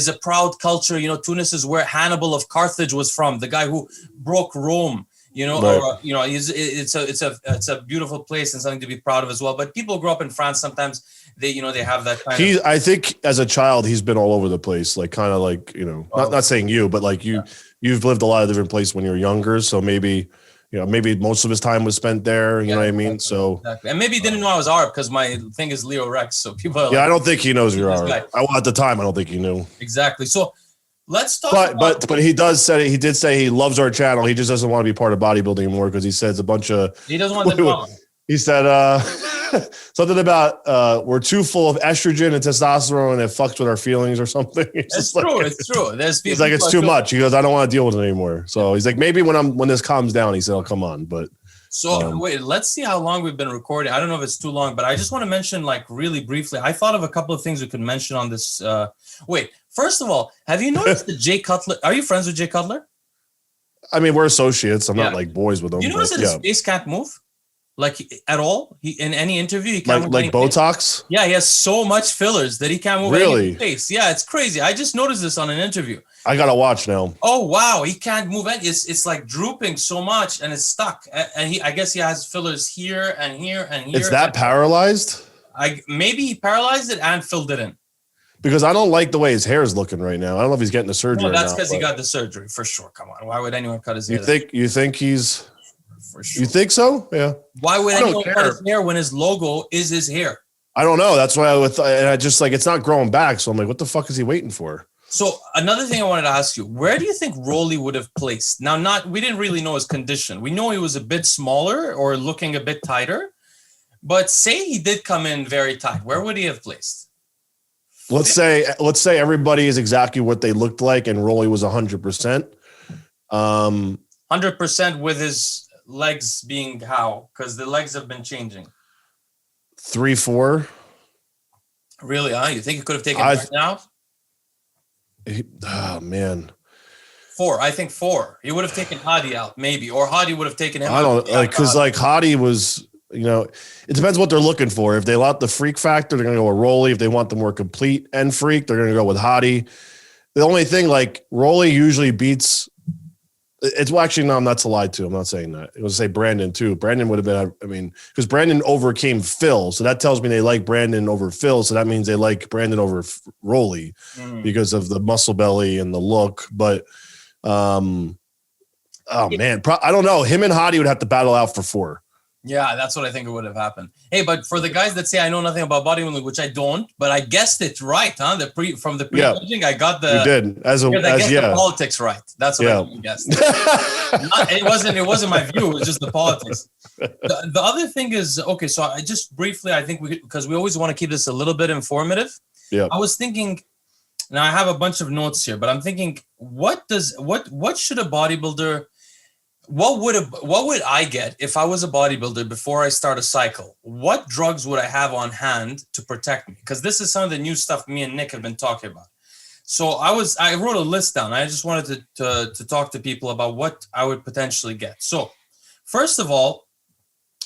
a proud culture. Tunis is where Hannibal of Carthage was from, the guy who broke Rome. It's a beautiful place and something to be proud of as well. But people who grow up in France, sometimes they have that kind of. I think as a child, he's been all over the place, like kind of like, not saying you, but like you've lived a lot of different places when you were younger. So maybe most of his time was spent there. You know what I mean? So, exactly. And maybe he didn't know I was Arab because my thing is Leo Rex. So people are I don't think he knows you're Arab. At the time, I don't think he knew. Exactly. So let's talk. But he did say he loves our channel. He just doesn't want to be part of bodybuilding anymore because he says a bunch of. He doesn't want the drama. He said something about we're too full of estrogen and testosterone and it fucks with our feelings or something. It's true. It's true. He's like, it's too much. He goes, I don't want to deal with it anymore. So he's like, maybe when this calms down, he said, I'll come on. But wait, let's see how long we've been recording. I don't know if it's too long, but I just want to mention, like, really briefly. I thought of a couple of things we could mention on this. First of all, have you noticed that Jay Cutler? Are you friends with Jay Cutler? I mean, we're associates. I'm not like boys with him. You notice that his face can't move? Like, at all? In any interview, he can't move. Like Botox? Yeah, he has so much fillers that he can't move any face. Yeah, it's crazy. I just noticed this on an interview. I gotta watch now. Oh wow, he can't move it. It's like drooping so much and it's stuck. And I guess he has fillers here and here and here. It's that paralyzed? Maybe he paralyzed it and filled it in. Because I don't like the way his hair is looking right now. I don't know if he's getting the surgery. No, that's because he got the surgery for sure. Come on, why would anyone cut his hair? You think he's? For sure. You think so? Yeah. Why would anyone cut his hair when his logo is his hair? I don't know. That's why I just like, it's not growing back. So I'm like, what the fuck is he waiting for? So another thing I wanted to ask you, where do you think Rolly would have placed? Now, we didn't really know his condition. We know he was a bit smaller or looking a bit tighter, but say he did come in very tight. Where would he have placed? Let's say everybody is exactly what they looked like and Rolly was 100%. 100% with his legs being how? Because the legs have been changing. 3-4. Really? You think he could have taken Martin out? Oh man. 4. I think 4. He would have taken Hadi out, maybe, or Hadi would have taken him. I don't because like Hadi was, it depends what they're looking for. If they want the freak factor, they're gonna go with Rolly. If they want the more complete and freak, they're gonna go with Hadi. The only thing, like, Rolly usually beats. Actually, no, I'm not to lie to. I'm not saying that. It was say Brandon too. Brandon would have been, because Brandon overcame Phil. So that tells me they like Brandon over Phil. So that means they like Brandon over Rolly because of the muscle belly and the look. But, man, I don't know. Him and Hadi would have to battle out for 4. Yeah, that's what I think it would have happened. Hey, but for the guys that say I know nothing about bodybuilding, which I don't, but I guessed it right, huh? From the pre-judging, I got the. You did the politics right. That's what I guessed. It wasn't my view. It was just the politics. The other thing is, okay, so I just briefly, I think because we always want to keep this a little bit informative. Yeah. I was thinking. Now I have a bunch of notes here, but I'm thinking, what should a bodybuilder? What would I get if I was a bodybuilder before I start a cycle? What drugs would I have on hand to protect me? Because this is some of the new stuff me and Nick have been talking about. So I wrote a list down. I just wanted to talk to people about what I would potentially get. So first of all,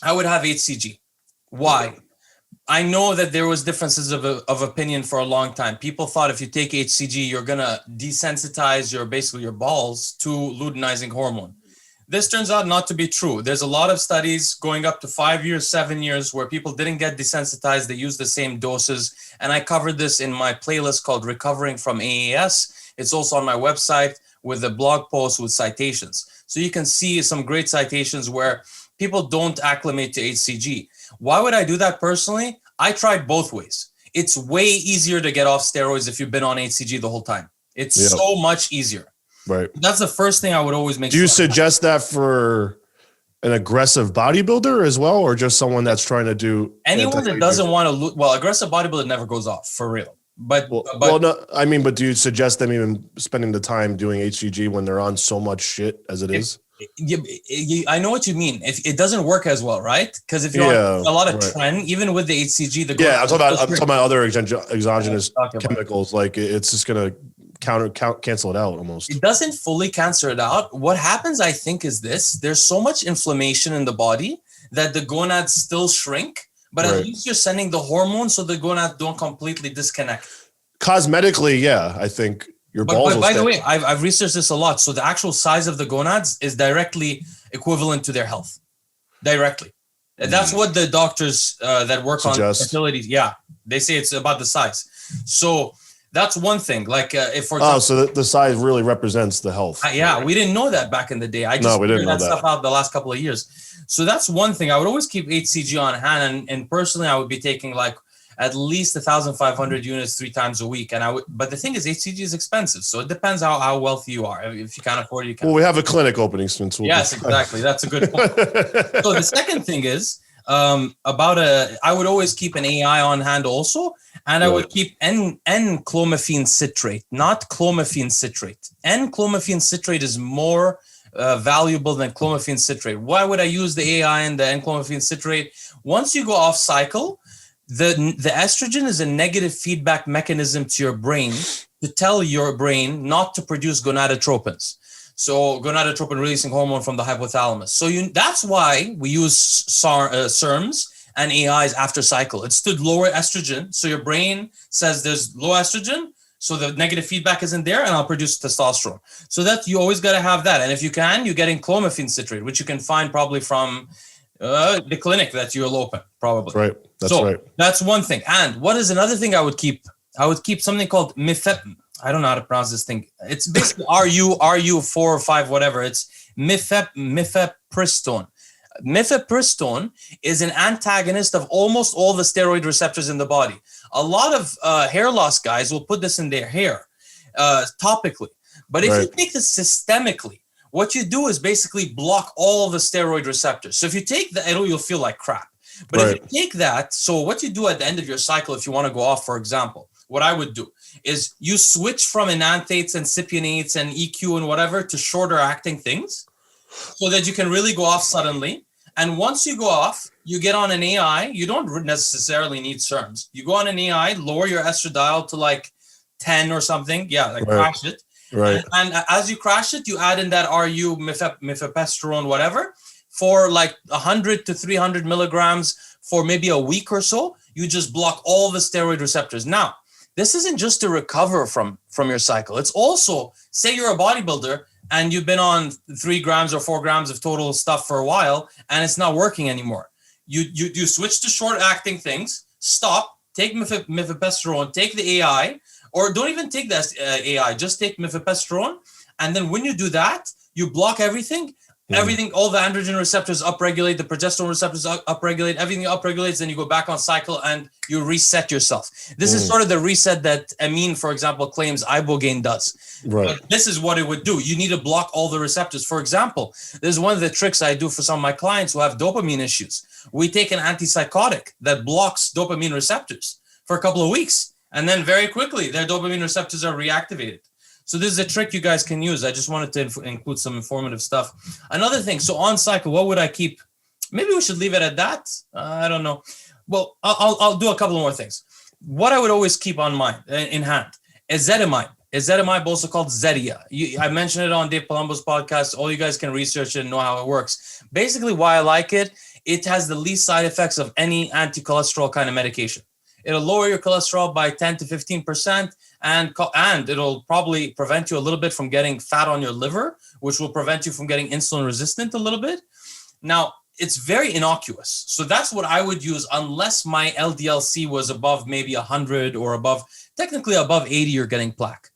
I would have HCG. Why? I know that there was differences of opinion for a long time. People thought if you take HCG, you're gonna desensitize your balls to luteinizing hormone. This turns out not to be true. There's a lot of studies going up to 5 years, 7 years, where people didn't get desensitized. They used the same doses. And I covered this in my playlist called Recovering from AAS. It's also on my website with a blog post with citations. So you can see some great citations where people don't acclimate to HCG. Why would I do that personally? I tried both ways. It's way easier to get off steroids if you've been on HCG the whole time. It's so much easier. Right. That's the first thing I would always make. Do you suggest that for an aggressive bodybuilder as well, or just someone that's trying to do anyone that doesn't want to lose? Well, aggressive bodybuilder never goes off for real. But no, I mean, but do you suggest them even spending the time doing HCG when they're on so much shit as it is? I know what you mean. If it doesn't work as well, right? Because if you're on a lot of tren, even with the HCG, I'm talking about other exogenous chemicals. Like it's just gonna cancel it out almost. It doesn't fully cancel it out. What happens, I think, is this: there's so much inflammation in the body that the gonads still shrink, but at least you're sending the hormones so the gonads don't completely disconnect. Cosmetically, yeah, I think. But by the way, I've researched this a lot. So the actual size of the gonads is directly equivalent to their health. Directly. That's what the doctors that work on fertility, they say it's about the size. So that's one thing. Like if for example, so the size really represents the health. We didn't know that back in the day. I just figured that stuff out the last couple of years. So that's one thing. I would always keep HCG on hand, and personally, I would be taking like at least 1,500 units 3 times a week. But the thing is, HCG is expensive. So it depends how wealthy you are. If you can't afford it, you can. Well, we have a clinic opening soon. So yes, exactly. That's a good point. So the second thing is I would always keep an AI on hand also. And I would keep N-clomiphene citrate, not clomiphene citrate. N-clomiphene citrate is more valuable than clomiphene citrate. Why would I use the AI and the N-clomiphene citrate? Once you go off cycle, the estrogen is a negative feedback mechanism to your brain to tell your brain not to produce gonadotropins. So gonadotropin releasing hormone from the hypothalamus. So that's why we use SERMs and AIs after cycle. It's to lower estrogen. So your brain says there's low estrogen, so the negative feedback isn't there, and I'll produce testosterone. So that you always got to have that. And if you can, you're getting clomiphene citrate, which you can find probably from the clinic that you'll open, probably. Right. That's right. That's one thing. And what is another thing I would keep? I would keep something called I don't know how to pronounce this thing. It's basically RU4 or 5, whatever. It's mifepristone. Mifepristone is an antagonist of almost all the steroid receptors in the body. A lot of hair loss guys will put this in their hair topically. But if you take this systemically, what you do is basically block all the steroid receptors. So if you take you'll feel like crap. But if you take that, so what you do at the end of your cycle, if you want to go off, for example, what I would do is you switch from enanthates and cypionates and EQ and whatever to shorter acting things so that you can really go off suddenly. And once you go off, you get on an AI. You don't necessarily need SERMs. You go on an AI, lower your estradiol to like 10 or something. Crash it. Right. And as you crash it, you add in that RU mifepristone, whatever, for like 100 to 300 milligrams for maybe a week or so. You just block all the steroid receptors. Now, this isn't just to recover from your cycle. It's also, say you're a bodybuilder and you've been on 3 grams or 4 grams of total stuff for a while and it's not working anymore. You switch to short acting things, stop, take mifepristone, take the AI, or don't even take that AI, just take mifepristone. And then when you do that, you block everything. Everything, all the androgen receptors upregulate, the progesterone receptors upregulate, everything upregulates, then you go back on cycle and you reset yourself. This is sort of the reset that Amin, for example, claims ibogaine does. Right. But this is what it would do. You need to block all the receptors. For example, this is one of the tricks I do for some of my clients who have dopamine issues. We take an antipsychotic that blocks dopamine receptors for a couple of weeks, and then very quickly their dopamine receptors are reactivated. So this is a trick you guys can use. I just wanted to include some informative stuff. Another thing, so on cycle, what would I keep? Maybe we should leave it at that. I don't know. Well, I'll do a couple more things. What I would always keep on mind, in hand, is ezetimibe. Ezetimibe, also called Zetia. I mentioned it on Dave Palumbo's podcast. All you guys can research it and know how it works. Basically, why I like it it has the least side effects of any anti-cholesterol kind of medication. It'll lower your cholesterol by 10 to 15%, and it'll probably prevent you a little bit from getting fat on your liver, which will prevent you from getting insulin resistant a little bit. Now, it's very innocuous. So that's what I would use unless my LDL-C was above maybe 100 or above, technically above 80, you're getting plaque.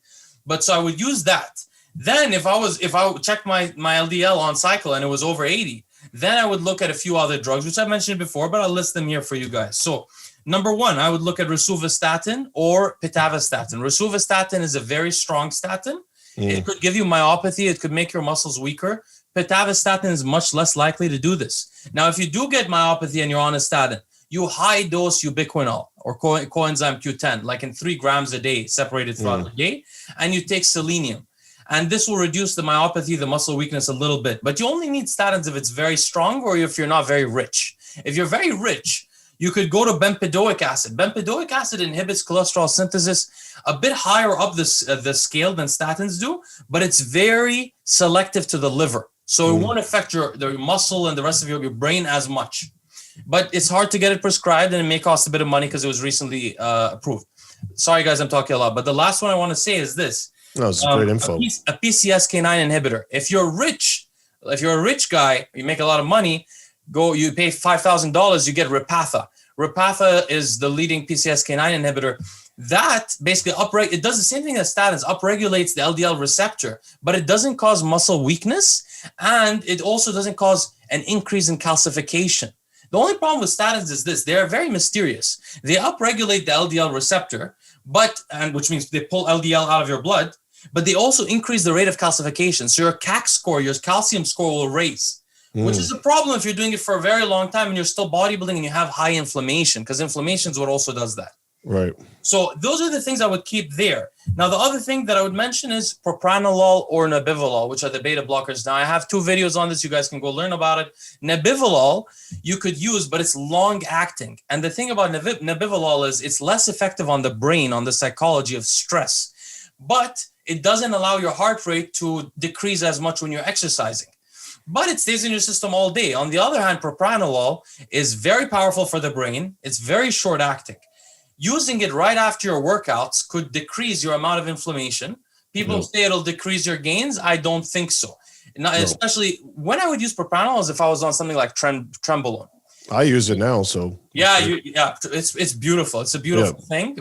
But so I would use that. Then if I checked my LDL on cycle and it was over 80, then I would look at a few other drugs, which I mentioned before, but I'll list them here for you guys. So number one, I would look at rosuvastatin or pitavastatin. Rosuvastatin is a very strong statin. It could give you myopathy. It could make your muscles weaker. Pitavastatin is much less likely to do this. Now, if you do get myopathy and you're on a statin, you high dose ubiquinol or coenzyme Q10, like in 3 grams a day, separated throughout the day, and you take selenium. And this will reduce the myopathy, the muscle weakness a little bit. But you only need statins if it's very strong or if you're not very rich. If you're very rich, you could go to bempedoic acid. Bempedoic acid inhibits cholesterol synthesis a bit higher up the scale than statins do, but it's very selective to the liver. So it won't affect your muscle and the rest of your brain as much. But it's hard to get it prescribed, and it may cost a bit of money because it was recently approved. Sorry, guys, I'm talking a lot. But the last one I want to say is this. No, it's great info. A PCSK9 inhibitor. If you're a rich guy, you make a lot of money, you pay $5,000, you get Repatha. Repatha is the leading PCSK9 inhibitor. That basically it does the same thing as statins, upregulates the LDL receptor, but it doesn't cause muscle weakness, and it also doesn't cause an increase in calcification. The only problem with statins is this: they're very mysterious. They upregulate the LDL receptor, which means they pull LDL out of your blood, but they also increase the rate of calcification. So your CAC score, your calcium score will raise, which is a problem if you're doing it for a very long time and you're still bodybuilding and you have high inflammation, because inflammation is what also does that. Right. So those are the things I would keep there. Now, the other thing that I would mention is propranolol or nebivolol, which are the beta blockers. Now, I have 2 videos on this. You guys can go learn about it. Nebivolol you could use, but it's long acting. And the thing about nebivolol is it's less effective on the brain, on the psychology of stress, but it doesn't allow your heart rate to decrease as much when you're exercising. But it stays in your system all day. On the other hand, propranolol is very powerful for the brain. It's very short acting. Using it right after your workouts could decrease your amount of inflammation. People say it'll decrease your gains. I don't think so. Especially when I would use propranolol is if I was on something like Trenbolone. I use it now, so it's beautiful. It's a beautiful thing.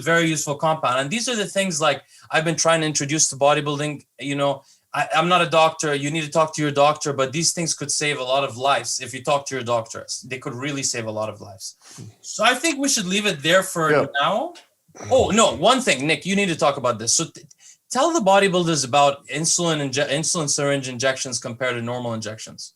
Very useful compound. And these are the things like I've been trying to introduce to bodybuilding. You know, I'm not a doctor. You need to talk to your doctor, but these things could save a lot of lives if you talk to your doctors. They could really save a lot of lives. So I think we should leave it there for now. Oh, no, one thing, Nick, you need to talk about this. So tell the bodybuilders about insulin syringe injections compared to normal injections.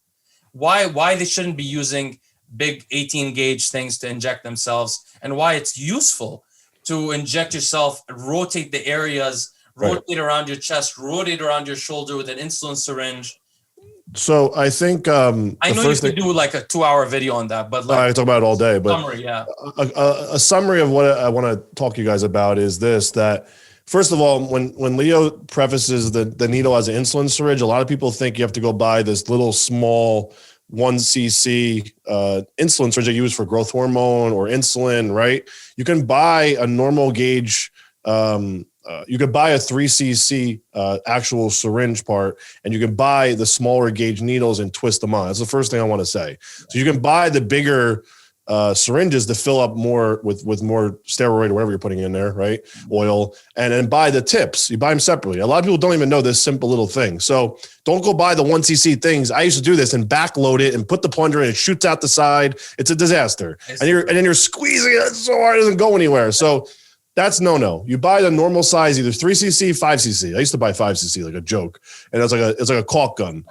Why they shouldn't be using big 18 gauge things to inject themselves, and why it's useful to inject yourself, rotate the areas, rotate around your chest, rotate around your shoulder with an insulin syringe. So I think I know you could do like a 2-hour video on that, but I talk about it all day. But summary, a summary of what I want to talk to you guys about is this: that first of all, when Leo prefaces the needle as an insulin syringe, a lot of people think you have to go buy this little small 1 cc insulin syringe they use for growth hormone or insulin, right? You can buy a normal gauge. You could buy a 3 cc actual syringe part, and you can buy the smaller gauge needles and twist them on. That's the first thing I want to say. So you can buy the bigger syringes to fill up more with more steroid or whatever you're putting in there, right? Oil, and then buy the tips. You buy them separately. A lot of people don't even know this simple little thing. So don't go buy the 1 cc things. I used to do this and backload it and put the plunger in. It shoots out the side. It's a disaster. And then you're squeezing it so hard it doesn't go anywhere. So that's no. You buy the normal size, either 3 cc, 5 cc. I used to buy 5 cc like a joke, and it's like a caulk gun.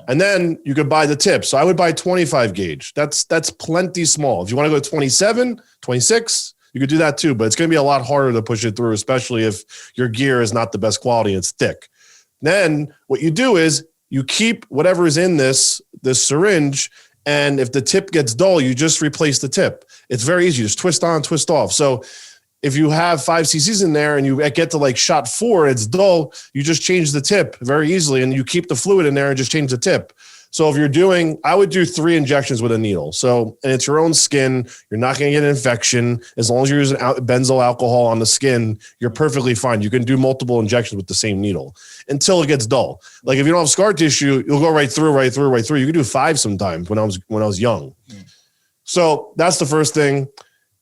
And then you could buy the tips. So I would buy 25 gauge. That's plenty small. If you want to go to 27, 26, you could do that too. But it's going to be a lot harder to push it through, especially if your gear is not the best quality and it's thick. Then what you do is you keep whatever is in this syringe, and if the tip gets dull, you just replace the tip. It's very easy. Just twist on, twist off. So if you have 5 cc's in there and you get to like shot 4, it's dull, you just change the tip very easily, and you keep the fluid in there and just change the tip. So if you're doing, I would do 3 injections with a needle. So, and it's your own skin. You're not going to get an infection. As long as you're using benzyl alcohol on the skin, you're perfectly fine. You can do multiple injections with the same needle until it gets dull. Like if you don't have scar tissue, you'll go right through. You can do 5 sometimes when I was young. So that's the first thing.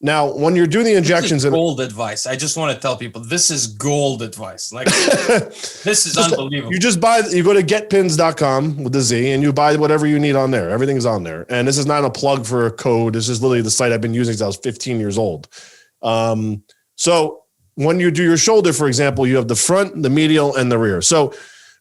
Now, when you're doing the injections, gold advice. I just want to tell people this is gold advice. Like this is unbelievable. You go to getpins.com with the Z and you buy whatever you need on there. Everything's on there. And this is not a plug for a code. This is literally the site I've been using since I was 15 years old. So when you do your shoulder, for example, you have the front, the medial, and the rear. So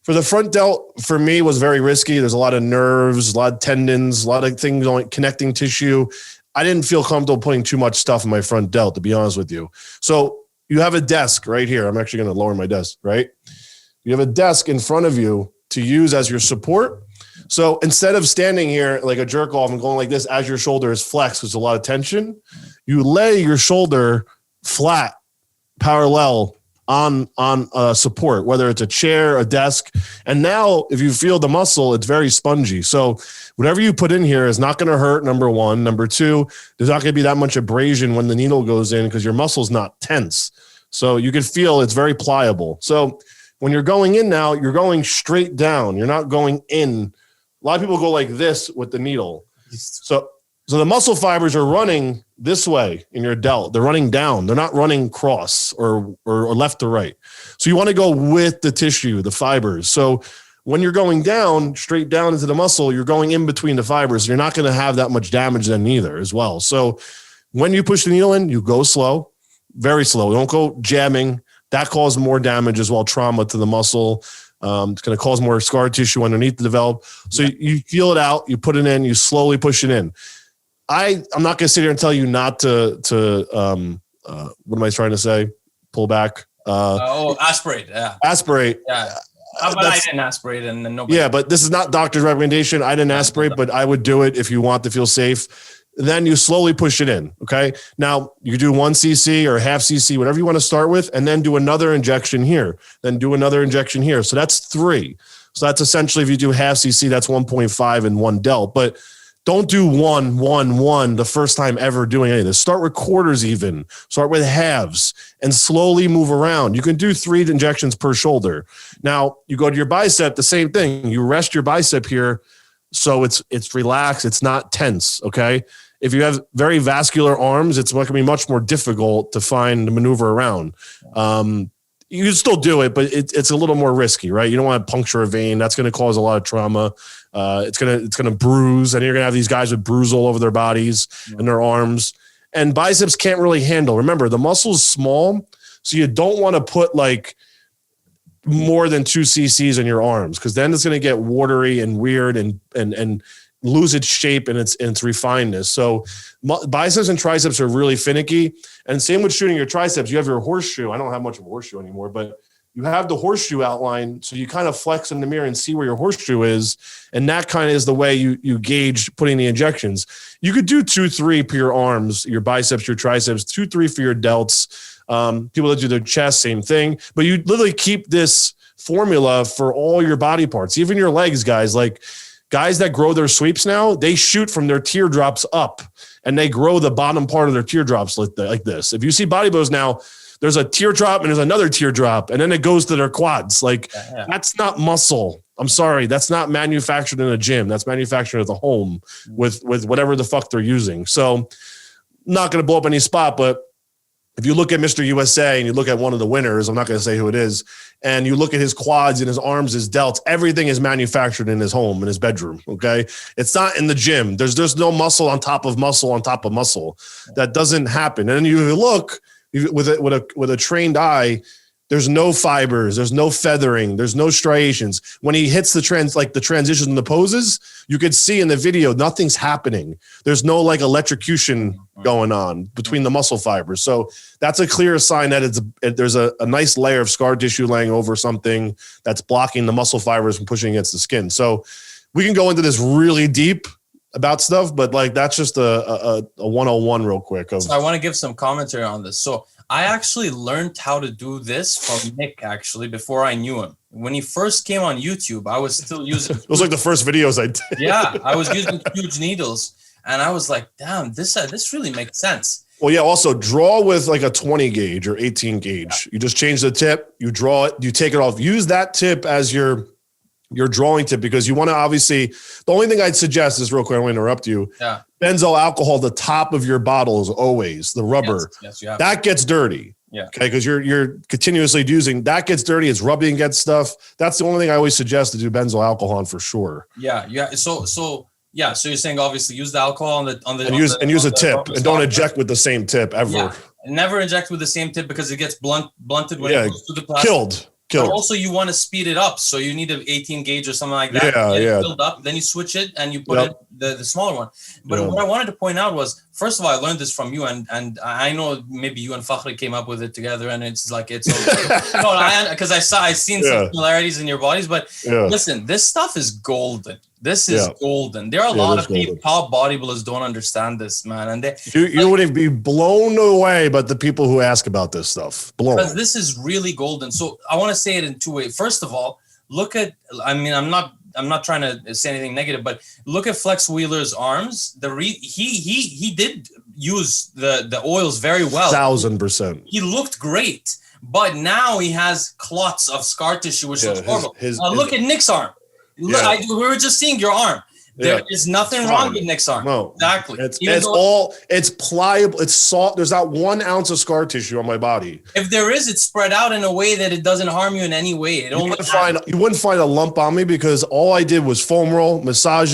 for the front delt, for me, was very risky. There's a lot of nerves, a lot of tendons, a lot of things going connecting tissue. I didn't feel comfortable putting too much stuff in my front delt, to be honest with you. So you have a desk right here. I'm actually going to lower my desk, right? You have a desk in front of you to use as your support. So instead of standing here like a jerk off and going like this as your shoulder is flexed, there's a lot of tension, you lay your shoulder flat, parallel on support, whether it's a chair, a desk. And now if you feel the muscle, it's very spongy. So whatever you put in here is not going to hurt, number one. Number two, there's not going to be that much abrasion when the needle goes in because your muscle's not tense. So you can feel it's very pliable. So when you're going in now, you're going straight down. You're not going in. A lot of people go like this with the needle. So the muscle fibers are running this way in your delt. They're running down. They're not running cross or left to right. So you want to go with the tissue, the fibers. So when you're going down, straight down into the muscle, you're going in between the fibers. You're not going to have that much damage then either as well. So when you push the needle in, you go slow, very slow. Don't go jamming. That causes more damage as well, trauma to the muscle. It's going to cause more scar tissue underneath to develop. So you feel it out, you put it in, you slowly push it in. I'm not going to sit here and tell you not to what am I trying to say? Pull back. Aspirate. Yeah. Aspirate. Yeah. But I didn't aspirate and nobody. Yeah, but this is not doctor's recommendation. I didn't aspirate, but I would do it if you want to feel safe. Then you slowly push it in. Okay. Now you do 1 cc or half cc, whatever you want to start with, and then do another injection here, then do another injection here. So that's 3. So that's essentially, if you do half cc, that's 1.5 and 1 delt, but don't do 1, 1, 1 the first time ever doing any of this. Start with quarters even. Start with halves and slowly move around. You can do 3 injections per shoulder. Now you go to your bicep, the same thing. You rest your bicep here so it's relaxed. It's not tense, okay? If you have very vascular arms, it's going to be much more difficult to find the maneuver around. You can still do it, but it's a little more risky, right? You don't want to puncture a vein. That's going to cause a lot of trauma. It's gonna bruise, and you're gonna have these guys with bruise all over their bodies and their arms. And biceps can't really handle. Remember, the muscle's small, so you don't want to put like more than 2 cc's in your arms, because then it's gonna get watery and weird and lose its shape and its refinedness. So biceps and triceps are really finicky. And same with shooting your triceps. You have your horseshoe. I don't have much of a horseshoe anymore, but you have the horseshoe outline. So you kind of flex in the mirror and see where your horseshoe is. And that kind of is the way you gauge putting the injections. You could do 2, 3 per your arms, your biceps, your triceps, 2, 3 for your delts. People that do their chest, same thing. But you literally keep this formula for all your body parts, even your legs, guys. Like guys that grow their sweeps now, they shoot from their teardrops up and they grow the bottom part of their teardrops like this. If you see bodybuilders now, there's a teardrop and there's another teardrop, and then it goes to their quads. Like that's not muscle. I'm sorry. That's not manufactured in a gym. That's manufactured at the home with whatever the fuck they're using. So not going to blow up any spot, but if you look at Mr. USA and you look at one of the winners, I'm not going to say who it is, and you look at his quads and his arms, his delts, everything is manufactured in his home, in his bedroom. Okay. It's not in the gym. There's no muscle on top of muscle on top of muscle. That doesn't happen. And then you look with a trained eye, there's no fibers, there's no feathering, there's no striations. When he hits the transitions and the poses, you could see in the video, nothing's happening. There's no like electrocution going on between the muscle fibers. So that's a clear sign that there's a nice layer of scar tissue laying over something that's blocking the muscle fibers from pushing against the skin. So we can go into this really deep about stuff, but like that's just a 101 real quick. So I want to give some commentary on this. So I actually learned how to do this from Nick actually before I knew him. when he first came on YouTube, I was still using. It was like the first videos I did. Yeah, I was using huge needles, and I was like, damn, this really makes sense. Well, yeah. Also, draw with like a 20 gauge or 18 gauge. You just change the tip. You draw it. You take it off. Use that tip as your drawing tip, because you want to obviously. The only thing I'd suggest is, real quick, I don't want to interrupt you. Yeah. Benzo alcohol, the top of your bottles, always the rubber. Yes, you have that gets dirty. Yeah. Okay, because you're continuously using that, gets dirty. It's rubbing against stuff. That's the only thing I always suggest to do benzo alcohol on for sure. Yeah. So you're saying obviously use the alcohol on the use a tip, and don't inject with the same tip ever. Yeah. Never inject with the same tip because it gets blunted when it goes through the plastic. Killed. But also you want to speed it up, so you need an 18 gauge or something like that. Yeah. Filled up, then you switch it and you put it the smaller one. But what I wanted to point out was, first of all, I learned this from you, and I know maybe you and Fakhri came up with it together, and it's like because I seen some similarities in your bodies. But listen, this stuff is golden. This is golden. There are a lot of people, top bodybuilders don't understand this, man. And you wouldn't be blown away, but the people who ask about this stuff, blown. Because this is really golden. So I want to say it in two ways. First of all, look at. I mean, I'm not trying to say anything negative, but look at Flex Wheeler's arms. He did use the oils very well. 1000%. He looked great, but now he has clots of scar tissue, which looks horrible. Look at Nick's arm. Look, we were just seeing your arm. There is nothing wrong with Nick's arm. No, exactly. It's pliable. It's soft. There's not 1 ounce of scar tissue on my body. If there is, it's spread out in a way that it doesn't harm you in any way. You wouldn't find a lump on me, because all I did was foam roll, massage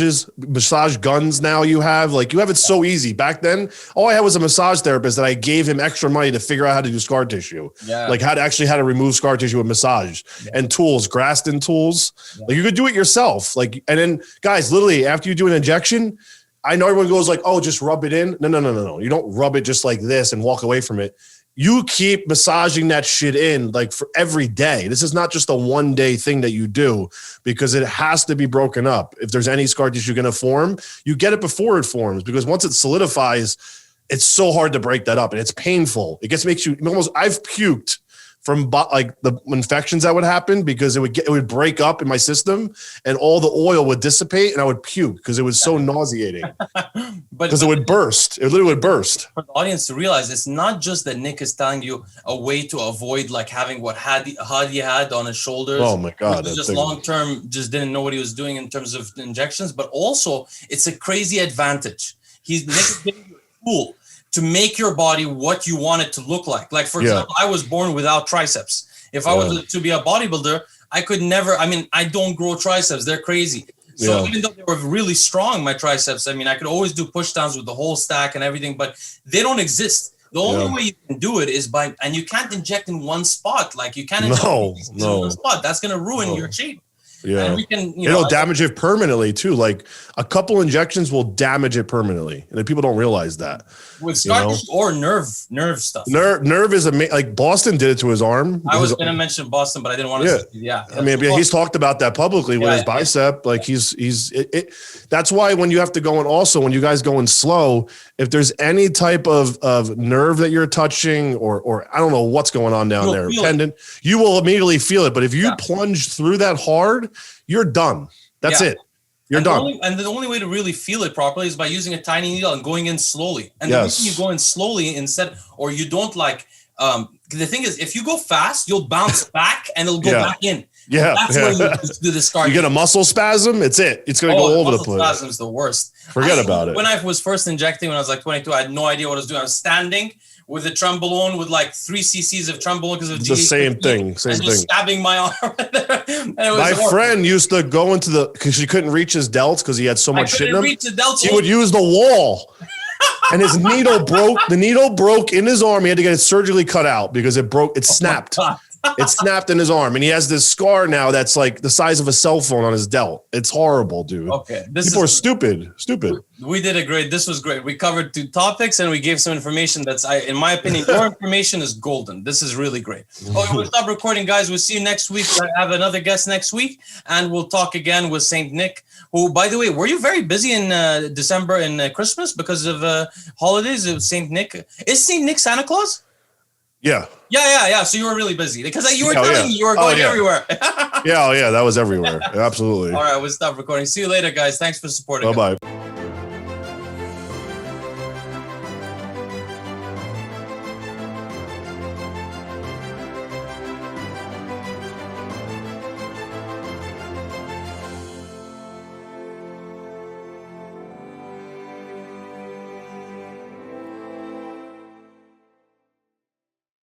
guns. Now you have it so easy. Back then, all I had was a massage therapist that I gave him extra money to figure out how to do scar tissue. Yeah. Like how to remove scar tissue with massage and tools, Graston tools. Yeah. Like you could do it yourself. And then guys, literally, after you do an injection, I know everyone goes like, oh, just rub it in. No. You don't rub it just like this and walk away from it. You keep massaging that shit in like for every day. This is not just a 1 day thing that you do, because it has to be broken up. If there's any scar tissue going to form, you get it before it forms, because once it solidifies, it's so hard to break that up, and it's painful. Makes you almost, I've puked from like the infections that would happen, because it would break up in my system and all the oil would dissipate and I would puke because it was so nauseating. Because it would burst. It literally would burst. For the audience to realize, it's not just that Nick is telling you a way to avoid like having what Hadi had on his shoulders. Oh my God. Just long-term, just didn't know what he was doing in terms of injections, but also it's a crazy advantage. Nick is giving you a tool to make your body what you want it to look like. Like, for example, I was born without triceps. If I was to be a bodybuilder, I could never, I don't grow triceps. They're crazy. So even though they were really strong, my triceps, I could always do push downs with the whole stack and everything, but they don't exist. The only way you can do it is and you can't inject in one spot. Like you can't inject in one spot. That's going to ruin your shape. Yeah. And we can, it'll damage it permanently too. Like a couple injections will damage it permanently. And people don't realize that. With scar tissue or nerve stuff. Nerve is like Boston did it to his arm. I was going to mention Boston, but I didn't want to. He's talked about that publicly with his bicep. Like that's why when you have to go in, also when you guys go in slow, if there's any type of nerve that you're touching or I don't know what's going on down there, tendon, you will immediately feel it. But if you plunge through that hard, you're done. That's it. You're done. And the only way to really feel it properly is by using a tiny needle and going in slowly. And the reason you go in slowly or you don't the thing is, if you go fast, you'll bounce back and it'll go back in. Yeah. That's where you do the scar. You get a muscle spasm, it's it. It's going to go all over the place. Muscle spasm is the worst. Forget about it. When I was first injecting, when I was like 22, I had no idea what I was doing. I was standing with a trembolone with like 3 cc's of trembolone because of the same thing. Just stabbing my arm. My friend used to go into because she couldn't reach his delts because he had so much shit in him. He would use the wall. And his needle broke. The needle broke in his arm. He had to get it surgically cut out because it broke. It snapped. It snapped in his arm, and he has this scar now that's like the size of a cell phone on his delt. It's horrible, dude. Okay, people are stupid. We did this was great. We covered 2 topics and we gave some information in my opinion, your information is golden. This is really great. We'll stop recording, guys. We'll see you next week. I have another guest next week, and we'll talk again with Saint Nick. Who, by the way, were you very busy in December and Christmas because of holidays of Saint Nick? Is Saint Nick Santa Claus? Yeah. So you were really busy because you were telling me you were going everywhere. Yeah, oh yeah, that was everywhere. Absolutely. All right, we'll stop recording. See you later, guys. Thanks for supporting us. Bye-bye.